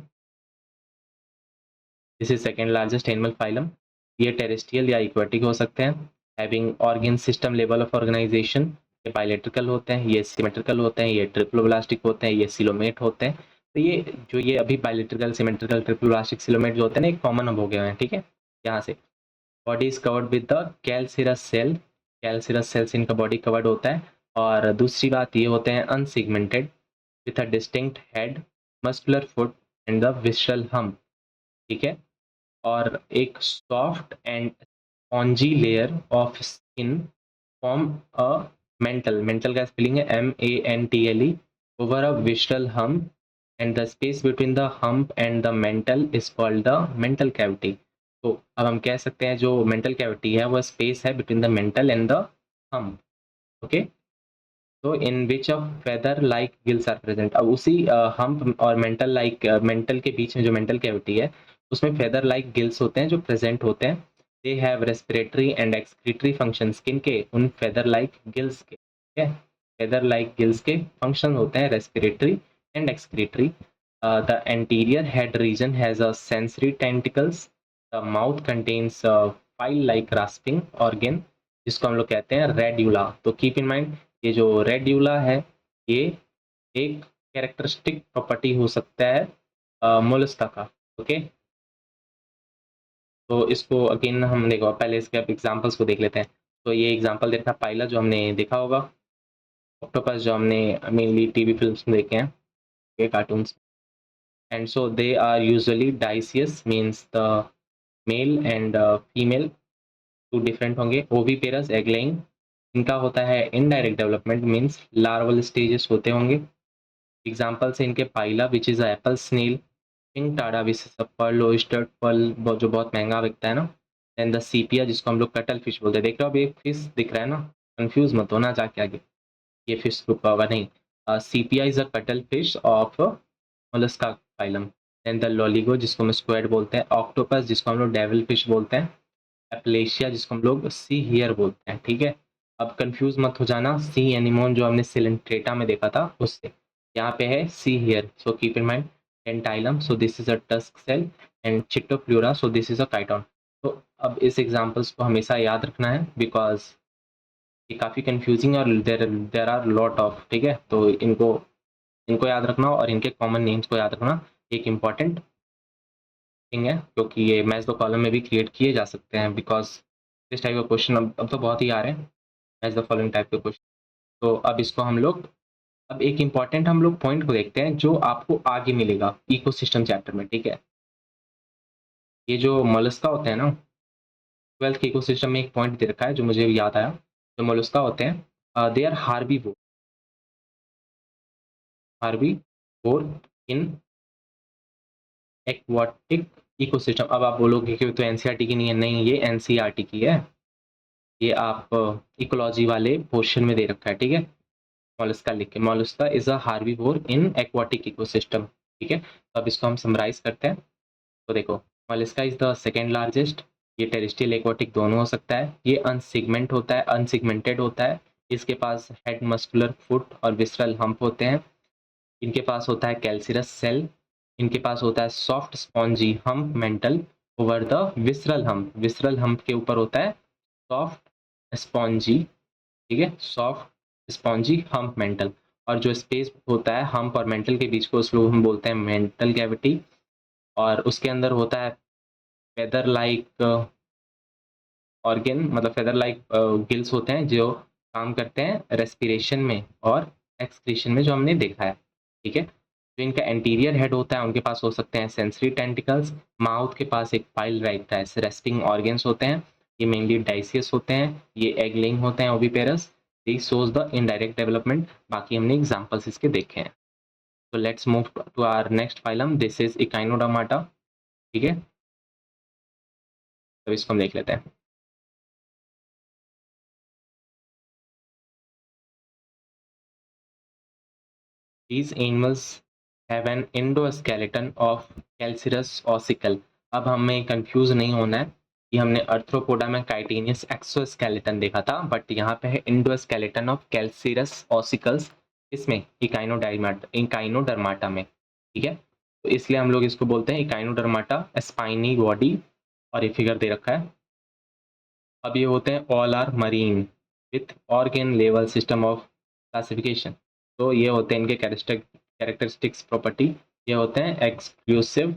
this is second largest animal phylum. ये terrestrial या aquatic हो सकते हैं, having organ system level of organisation. ये बायोलेट्रिकल होते हैं, ये सिमेट्रिकल होते हैं, ये ट्रिप्लोब्लास्टिक होते हैं, ये सिलोमेट होते हैं। तो ये अभी बायोलेट्रिकल, सिमेट्रिकल, ट्रिप्लोब्लास्टिक, सिलोमेट जो होते हैं ना, एक कॉमन अब हो गए हैं, ठीक है। यहाँ से body is covered with the calcareous shell, calcareous shell से इनका बॉडी कवर्ड होता है। और दूसरी बात, ये होते हैं unsegmented with a distinct head, muscular foot and the visceral hump, ठीक है। और एक soft and spongy layer of skin form a mantle का स्पेलिंग है MANTLE over a visceral hump, and the space between the hump and the mantle is called the mantle cavity. तो अब हम कह सकते हैं जो मेंटल कैविटी है वो स्पेस है between the mantle and the hump, okay. तो in which a feather like gills are present. अब उसी हम्प और मेंटल के बीच में जो मेंटल कैविटी है उसमें फेदर लाइक गिल्स होते हैं जो प्रेजेंट होते हैं। They have respiratory and excretory functions, किन के, उन फेदर लाइक गिल्स के, ठीक है। फेदर लाइक गिल्स के फंक्शन होते हैं respiratory and excretory. The anterior head region has a sensory tentacles. The mouth contains file like grasping organ जिसको हम लोग कहते हैं रेड्यूला। तो कीप इन माइंड ये जो रेड्यूला है ये एक कैरेक्टरिस्टिक प्रॉपर्टी हो सकता है मोलस्का का, ओके। तो इसको अगेन हम देखो, पहले इसके अब एग्जांपल्स को देख लेते हैं। तो ये एग्जांपल देखा पाइला जो हमने देखा होगा, ऑक्टोपस जो हमने मेनली टीवी फिल्म्स में देखे हैं, ये cartoons. And so they are usually dioecious, means the male and female two different होंगे। Oviparous, egg laying. इनका होता है indirect development, means larval stages होते होंगे। एग्जाम्पल्स है इनके Pila which is apple snail, Pinctada which is pearl oyster, pearl जो बहुत महंगा बिकता है ना, देन द सीपिया जिसको हम लोग कटल फिश बोलते हैं। देख रहे हो अभी एक फिश दिख रहा है ना, कंफ्यूज मत होना जाके आगे, ये फिश ग्रुप का होगा नहीं। सीपिया is a cuttlefish of Mollusca phylum. Then the Loligo जिसको हम स्क्वेड बोलते हैं, ऑक्टोपस जिसको हम लोग डेविल फिश बोलते हैं, एप्लेशिया जिसको हम लोग सी हियर बोलते हैं, ठीक है। अब कंफ्यूज मत हो जाना सी एनिमोन जो हमने सिलेंट्रेटा में देखा था उससे, यहाँ पे है see here, so keep in mind. Dentalium, so this is a tusk shell, and Chaetopleura, so this is a chiton. तो अब इस एग्जाम्पल्स को हमेशा याद रखना है बिकॉज ये काफ़ी कंफ्यूजिंग और देर आर लॉट ऑफ, ठीक है। तो इनको इनको याद रखना और इनके कॉमन नेम्स को याद रखना एक इम्पॉर्टेंट थिंग है, क्योंकि ये मैच द कॉलम में भी क्रिएट किए जा सकते हैं बिकॉज दिस टाइप का क्वेश्चन अब तो बहुत ही आ रहे हैं मैच द फॉलोइंग टाइप के क्वेश्चन। तो अब इसको हम लोग, अब एक इम्पॉर्टेंट हम लोग पॉइंट को देखते हैं जो आपको आगे मिलेगा इकोसिस्टम चैप्टर में, ठीक है। ये जो मोलस्का होते हैं ना, 12th के इकोसिस्टम में एक पॉइंट दे रखा है जो मुझे याद आया। जो मोलस्का होते हैं they are herbivore in aquatic ecosystem. अब आप बोलोगे कि तो एनसीईआरटी की नहीं है, नहीं ये एनसीईआरटी की है, ये आप इकोलॉजी वाले पोर्शन में दे रखा है, ठीक है। मोलस्का लिख के, Mollusca is a herbivore in aquatic ecosystem, ठीक है। तो अब इसको हम समराइज करते हैं। तो देखो, Mollusca is the second largest, ये टेरेस्ट्रियल एक्वाटिक दोनों हो सकता है, ये अनसिगमेंट होता है, अनसिगमेंटेड होता है, इसके पास हेड, मस्कुलर, फुट और विसरल हम्प होते हैं, इनके पास होता है कैल्सिरस सेल, इनके पास होता है soft spongy hump mental over the visceral hump, visceral hump के ऊपर होता है सॉफ्ट स्पॉन्जी, ठीक है, सॉफ्ट स्पॉन्जी हम्प मेंटल। और जो स्पेस होता है हम्प और मेंटल के बीच को उसको हम बोलते हैं मेंटल कैविटी, और उसके अंदर होता है फेदर लाइक ऑर्गन, मतलब फेदर लाइक गिल्स होते हैं जो काम करते हैं रेस्पिरेशन में और एक्सक्रीशन में, जो हमने देखा है, ठीक है। जो इनका एंटीरियर हेड होता है उनके पास हो सकते हैं सेंसरी टेंटिकल्स, माउथ के पास एक फाइल रहता है, रेस्पिंग ऑर्गन्स होते हैं, ये मेनली डाइसियस होते हैं, ये एग लेइंग होते हैं oviparous, this shows the indirect development, बाकी हमने एग्जांपल्स इसके देखे हैं। तो let's move to our next phylum, this is Echinodermata, ठीक है। तो इसको हम देख लेते हैं। These animals have an endoskeleton of Calcareous ossicle। अब हमें कंफ्यूज नहीं होना है कि हमने अर्थ्रोपोडा में काइटेनियस एक्सोस्केलेटन देखा था, बट यहाँ पे है इंडोस्केलेटन ऑफ कैल्सिरस ऑसिकल्स, इसमें इकाइनोडर्माटा में, ठीक है। तो इसलिए हम लोग इसको बोलते हैं इकाइनोडर्माटा, स्पाइनी बॉडी, और ये फिगर दे रखा है। अब ये होते हैं all are marine with organ level system of classification. तो ये होते हैं इनके कैरेक्टरिस्टिक्स प्रॉपर्टी, ये होते हैं एक्सक्लूसिव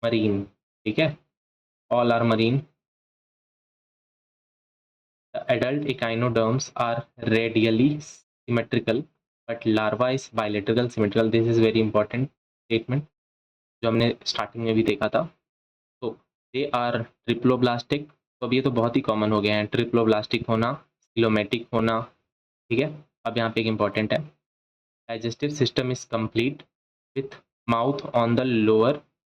मरीन, ठीक है, all are marine. Adult echinoderms are radially symmetrical but larva is bilateral symmetrical, this is very important statement जो हमने स्टार्टिंग में भी देखा था। तो दे आर ट्रिप्लोब्लास्टिक, तो अब ये तो बहुत ही कॉमन हो गया है, ट्रिप्लोब्लास्टिक होना, सिलोमेटिक होना, ठीक है। अब यहाँ पे एक इंपॉर्टेंट है, digestive system is complete with mouth on the lower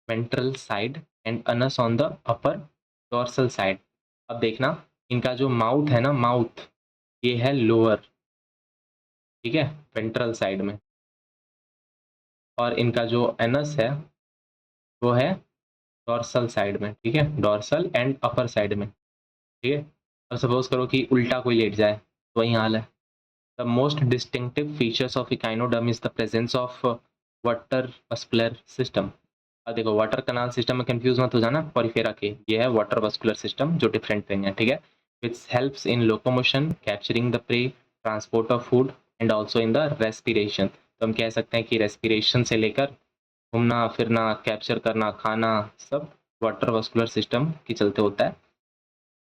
ventral side and Anas on the upper dorsal side. अब देखना, इनका जो माउथ है ना, माउथ ये है लोअर, ठीक है, वेंट्रल साइड में, और इनका जो एनस है वो है डोर्सल साइड में, ठीक है, डोर्सल एंड अपर साइड में, ठीक है। और सपोज करो कि उल्टा कोई लेट जाए तो वही हाल है। The most distinctive features of echinoderm is the presence of water vascular system। अब देखो वाटर कनाल सिस्टम में कंफ्यूज मत हो जाना, पॉरीफेरा के ये है वाटर वस्कुलर सिस्टम जो डिफरेंट थिंग है, ठीक है। विच helps in locomotion, capturing the prey, transport of food and also in the respiration. तो हम कह सकते हैं कि रेस्पिरेशन से लेकर घूमना फिरना, कैप्चर करना, खाना, सब वाटर वस्कुलर सिस्टम के चलते होता है।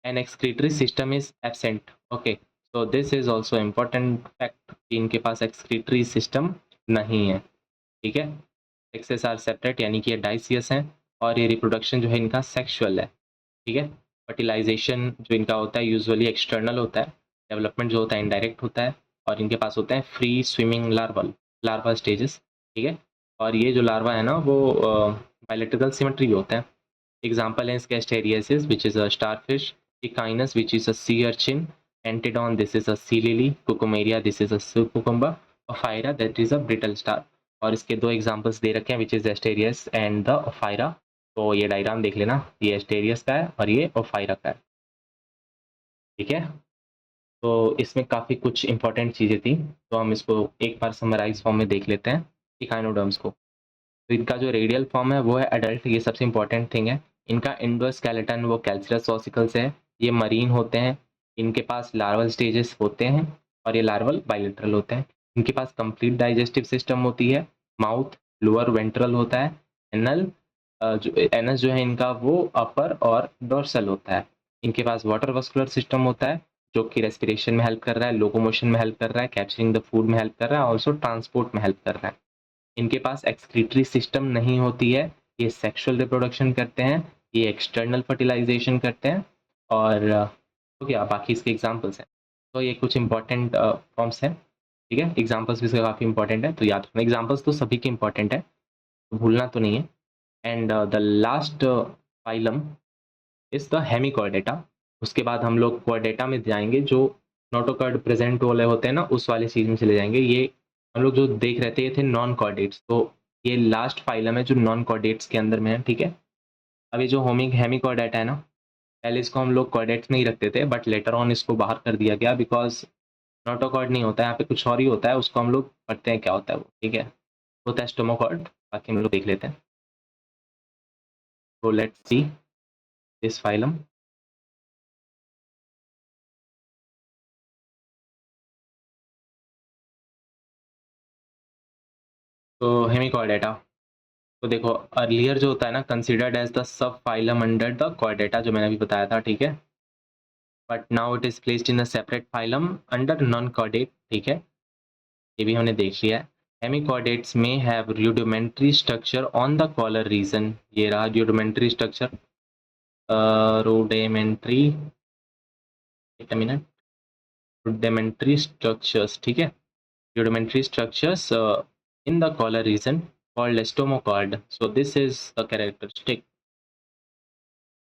An excretory system is absent, okay, so this is also important fact कि इनके पास एक्सक्रीटरी सिस्टम नहीं है, ठीक है। सेक्सेस आर सेपरेट, यानी कि ये डाइसियस हैं, और ये रिप्रोडक्शन जो है इनका सेक्सुअल है, ठीक है। फर्टिलाइजेशन जो इनका होता है यूजुअली एक्सटर्नल होता है, डेवलपमेंट जो होता है इनडायरेक्ट होता है, और इनके पास होता है free swimming larval, larva stages, ठीक है। और ये जो लार्वा है ना वो बायोलॉजिकल सिमेट्री भी होता है। एग्जांपल है इसके Asterias which is a starfish, Echinus which is a sea urchin, Antedon this is a sea lily, Cucumaria this is a sea cucumber, Ophiura that is a brittle star. और इसके दो examples दे रखे हैं which is Asterias and the Ophiura. तो ये diagram देख लेना, ये एस्टेरियस का है और ये ओफायरा का है, ठीक है। तो इसमें काफ़ी कुछ इंपॉर्टेंट चीज़ें थी, तो हम इसको एक बार समराइज फॉर्म में देख लेते हैं इकाइनोडर्म्स को। तो इनका जो रेडियल फॉर्म है वो है अडल्ट, ये सबसे इंपॉर्टेंट थिंग है। इनका इंडोस्केलेटन वो कैल्सियस ऑसिकल्स है, ये मरीन होते हैं, इनके पास लार्वल स्टेजेस होते हैं और ये लार्वल बायलेटरल होते हैं। इनके पास कंप्लीट डाइजेस्टिव सिस्टम होती है, माउथ लोअर वेंट्रल होता है, एनल जो एनस जो है इनका वो अपर और डोर्सल होता है। इनके पास वाटर वस्कुलर सिस्टम होता है जो कि रेस्पिरेशन में हेल्प कर रहा है, लोकोमोशन में हेल्प कर रहा है, कैप्चरिंग द फूड में हेल्प कर रहा है, ऑल्सो ट्रांसपोर्ट में हेल्प कर रहा है। इनके पास एक्सक्रीटरी सिस्टम नहीं होती है, ये सेक्सुअल रिप्रोडक्शन करते हैं, ये एक्सटर्नल फर्टिलाइजेशन करते हैं। और हो गया, बाकी इसके एग्जांपल्स हैं। तो ये कुछ इंपॉर्टेंट फॉर्म्स हैं, ठीक है। एग्जांपल्स भी इसके काफ़ी इंपॉर्टेंट है, तो याद रखना एग्जांपल्स तो सभी के इंपॉर्टेंट है, तो भूलना तो नहीं है। And the last phylum is the Hemichordata. उसके बाद हम लोग कॉर्डेटा में जाएंगे, जो नोटोकॉर्ड प्रेजेंट वाले होते हैं ना उस वाले चीज में चले जाएंगे। ये हम लोग जो देख रहे थे ये थे नॉन कॉर्डेट्स, तो ये लास्ट फाइलम है जो नॉन कॉर्डेट्स के अंदर में है, ठीक है। अब ये जो होमिक हेमिकॉर्डेटा है ना, पहले इसको हम लोग कॉर्डेट्स में ही रखते थे, बट लेटर ऑन इसको बाहर कर दिया गया बिकॉज नोटोकॉर्ड नहीं होता है, यहाँ पे कुछ और ही होता है, उसको हम लोग पढ़ते हैं क्या होता है वो, ठीक है। होता है स्टोमोकॉर्ड, बाकी हम लोग देख लेते हैं। तो लेट्स सी दिस फाइलम। तो हेमिकॉर्डेटा, तो देखो अर्लियर जो होता है ना considered as the sub phylum under the Chordata, जो मैंने अभी बताया था, ठीक है। But now it is placed in a separate phylum under non chordate, ठीक है। ये भी हमने देख लिया है। हेमिकॉर्डेट्स में have rudimentary structure on the collar region, ये रहा rudimentary स्ट्रक्चर, rudimentary, एक मिनट, rudimentary structures, ठीक है। rudimentary structures in the collar region called stomochord, so this is the characteristic,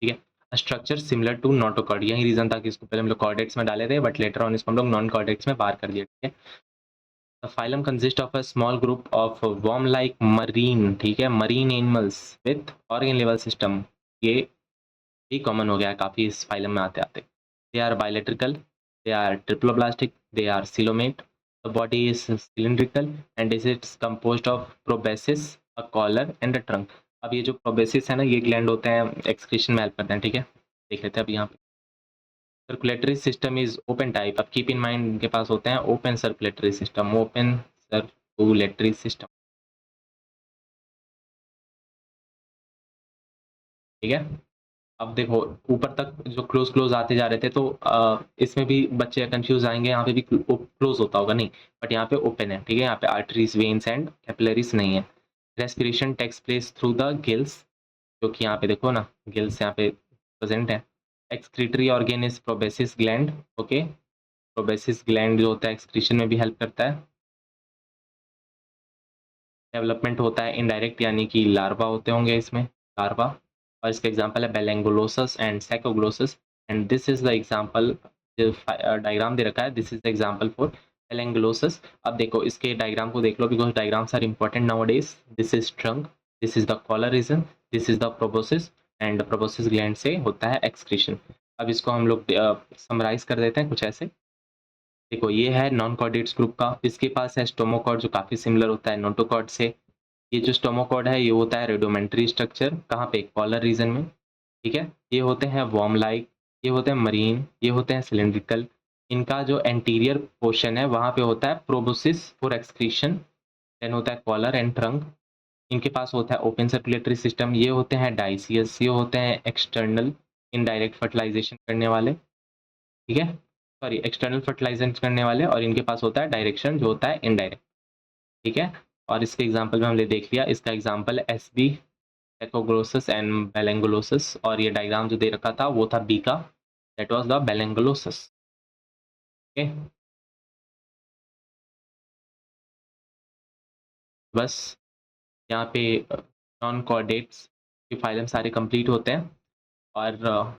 ठीक है। स्ट्रक्चर सिमिलर टू नोटोकॉर्ड, यही रीजन था कि इसको पहले हम लोग कॉर्डेट्स में डाले थे, बट लेटर ऑन इसको हम लोग नॉन कॉर्डेट्स में बाहर कर दिया, ठीक है। The phylum consist of a small group of worm like marine, ठीक है, marine animals with organ level system. ये भी कॉमन हो गया है काफी इस फाइलम में आते आते। They are bilateral, they are triploblastic, they are coelomate, the body is cylindrical and is its composed of proboscis, a collar and a trunk. अब ये जो प्रोबेसिस है ना, ये ग्लैंड होते हैं एक्सक्रीशन में हेल्प करते हैं, ठीक है। देख लेते हैं अब यहाँ पे। Circulatory system is open type, अब कीप इन माइंड इनके पास होते हैं open circulatory system, open circulatory system, ठीक है। अब देखो ऊपर तक जो क्लोज क्लोज आते जा रहे थे, तो इसमें भी बच्चे कंफ्यूज आएंगे, यहाँ पे भी क्लोज होता होगा नहीं, बट यहाँ पे ओपन है, ठीक है। यहाँ पे आर्टरीज वेन्स एंड कैपिलरीज नहीं है। Respiration takes place through the gills, जो कि यहाँ पे देखो ना गिल्स यहाँ पे प्रेजेंट है। Excretory organ is proboscis gland, okay. Proboscis gland जो होता है एक्सक्रीशन में भी हेल्प करता है। डेवलपमेंट होता है इनडायरेक्ट, यानी कि लार्वा होते होंगे इसमें, लार्वा। और इसका एग्जांपल है Balanoglossus and Saccoglossus, and this is the example, जो डायग्राम दे रखा है, this is the example for Balanoglossus. अब देखो इसके डायग्राम को देख लो because diagrams are important nowadays. This is trunk, this is the collar region, this is the proboscis, and proboscis gland से होता है एक्सक्रीशन। अब इसको हम लोग समराइज कर देते हैं कुछ ऐसे। देखो ये है नॉन कॉर्डेट्स ग्रुप का, इसके पास है स्टोमोकॉर्ड जो काफी सिमिलर होता है नोटोकॉर्ड से। ये जो स्टोमोकॉर्ड है ये होता है रेडोमेंट्री स्ट्रक्चर, कहाँ पे, कॉलर रीजन में, ठीक है। ये होते हैं वॉर्म लाइक, ये होते हैं मरीन, ये होते हैं सिलेंड्रिकल। इनका जो एंटीरियर पोर्शन है वहाँ पे होता है प्रोबोसिस फॉर एक्सक्रीशन, देन होता है कॉलर एंड ट्रंक। इनके पास होता है ओपन सर्कुलेटरी सिस्टम, ये होते हैं डाइसियस, ये होते हैं एक्सटर्नल इनडायरेक्ट फर्टिलाइजेशन करने वाले, ठीक है, सॉरी एक्सटर्नल फर्टिलाइजेशन करने वाले। और इनके पास होता है डायरेक्शन जो होता है इनडायरेक्ट, ठीक है। और इसके एग्जांपल में हमने देख लिया, इसका एग्जांपल है एसबी, एकोग्लोसिस एंड बेलेंगुलोसिस, और ये डायग्राम जो दे रखा था वो था बी का, दैट वाज द बेलेंगुलोसिस, ओके। बस यहाँ पे नॉन कॉर्डेट्स के फाइलम सारे कंप्लीट होते हैं और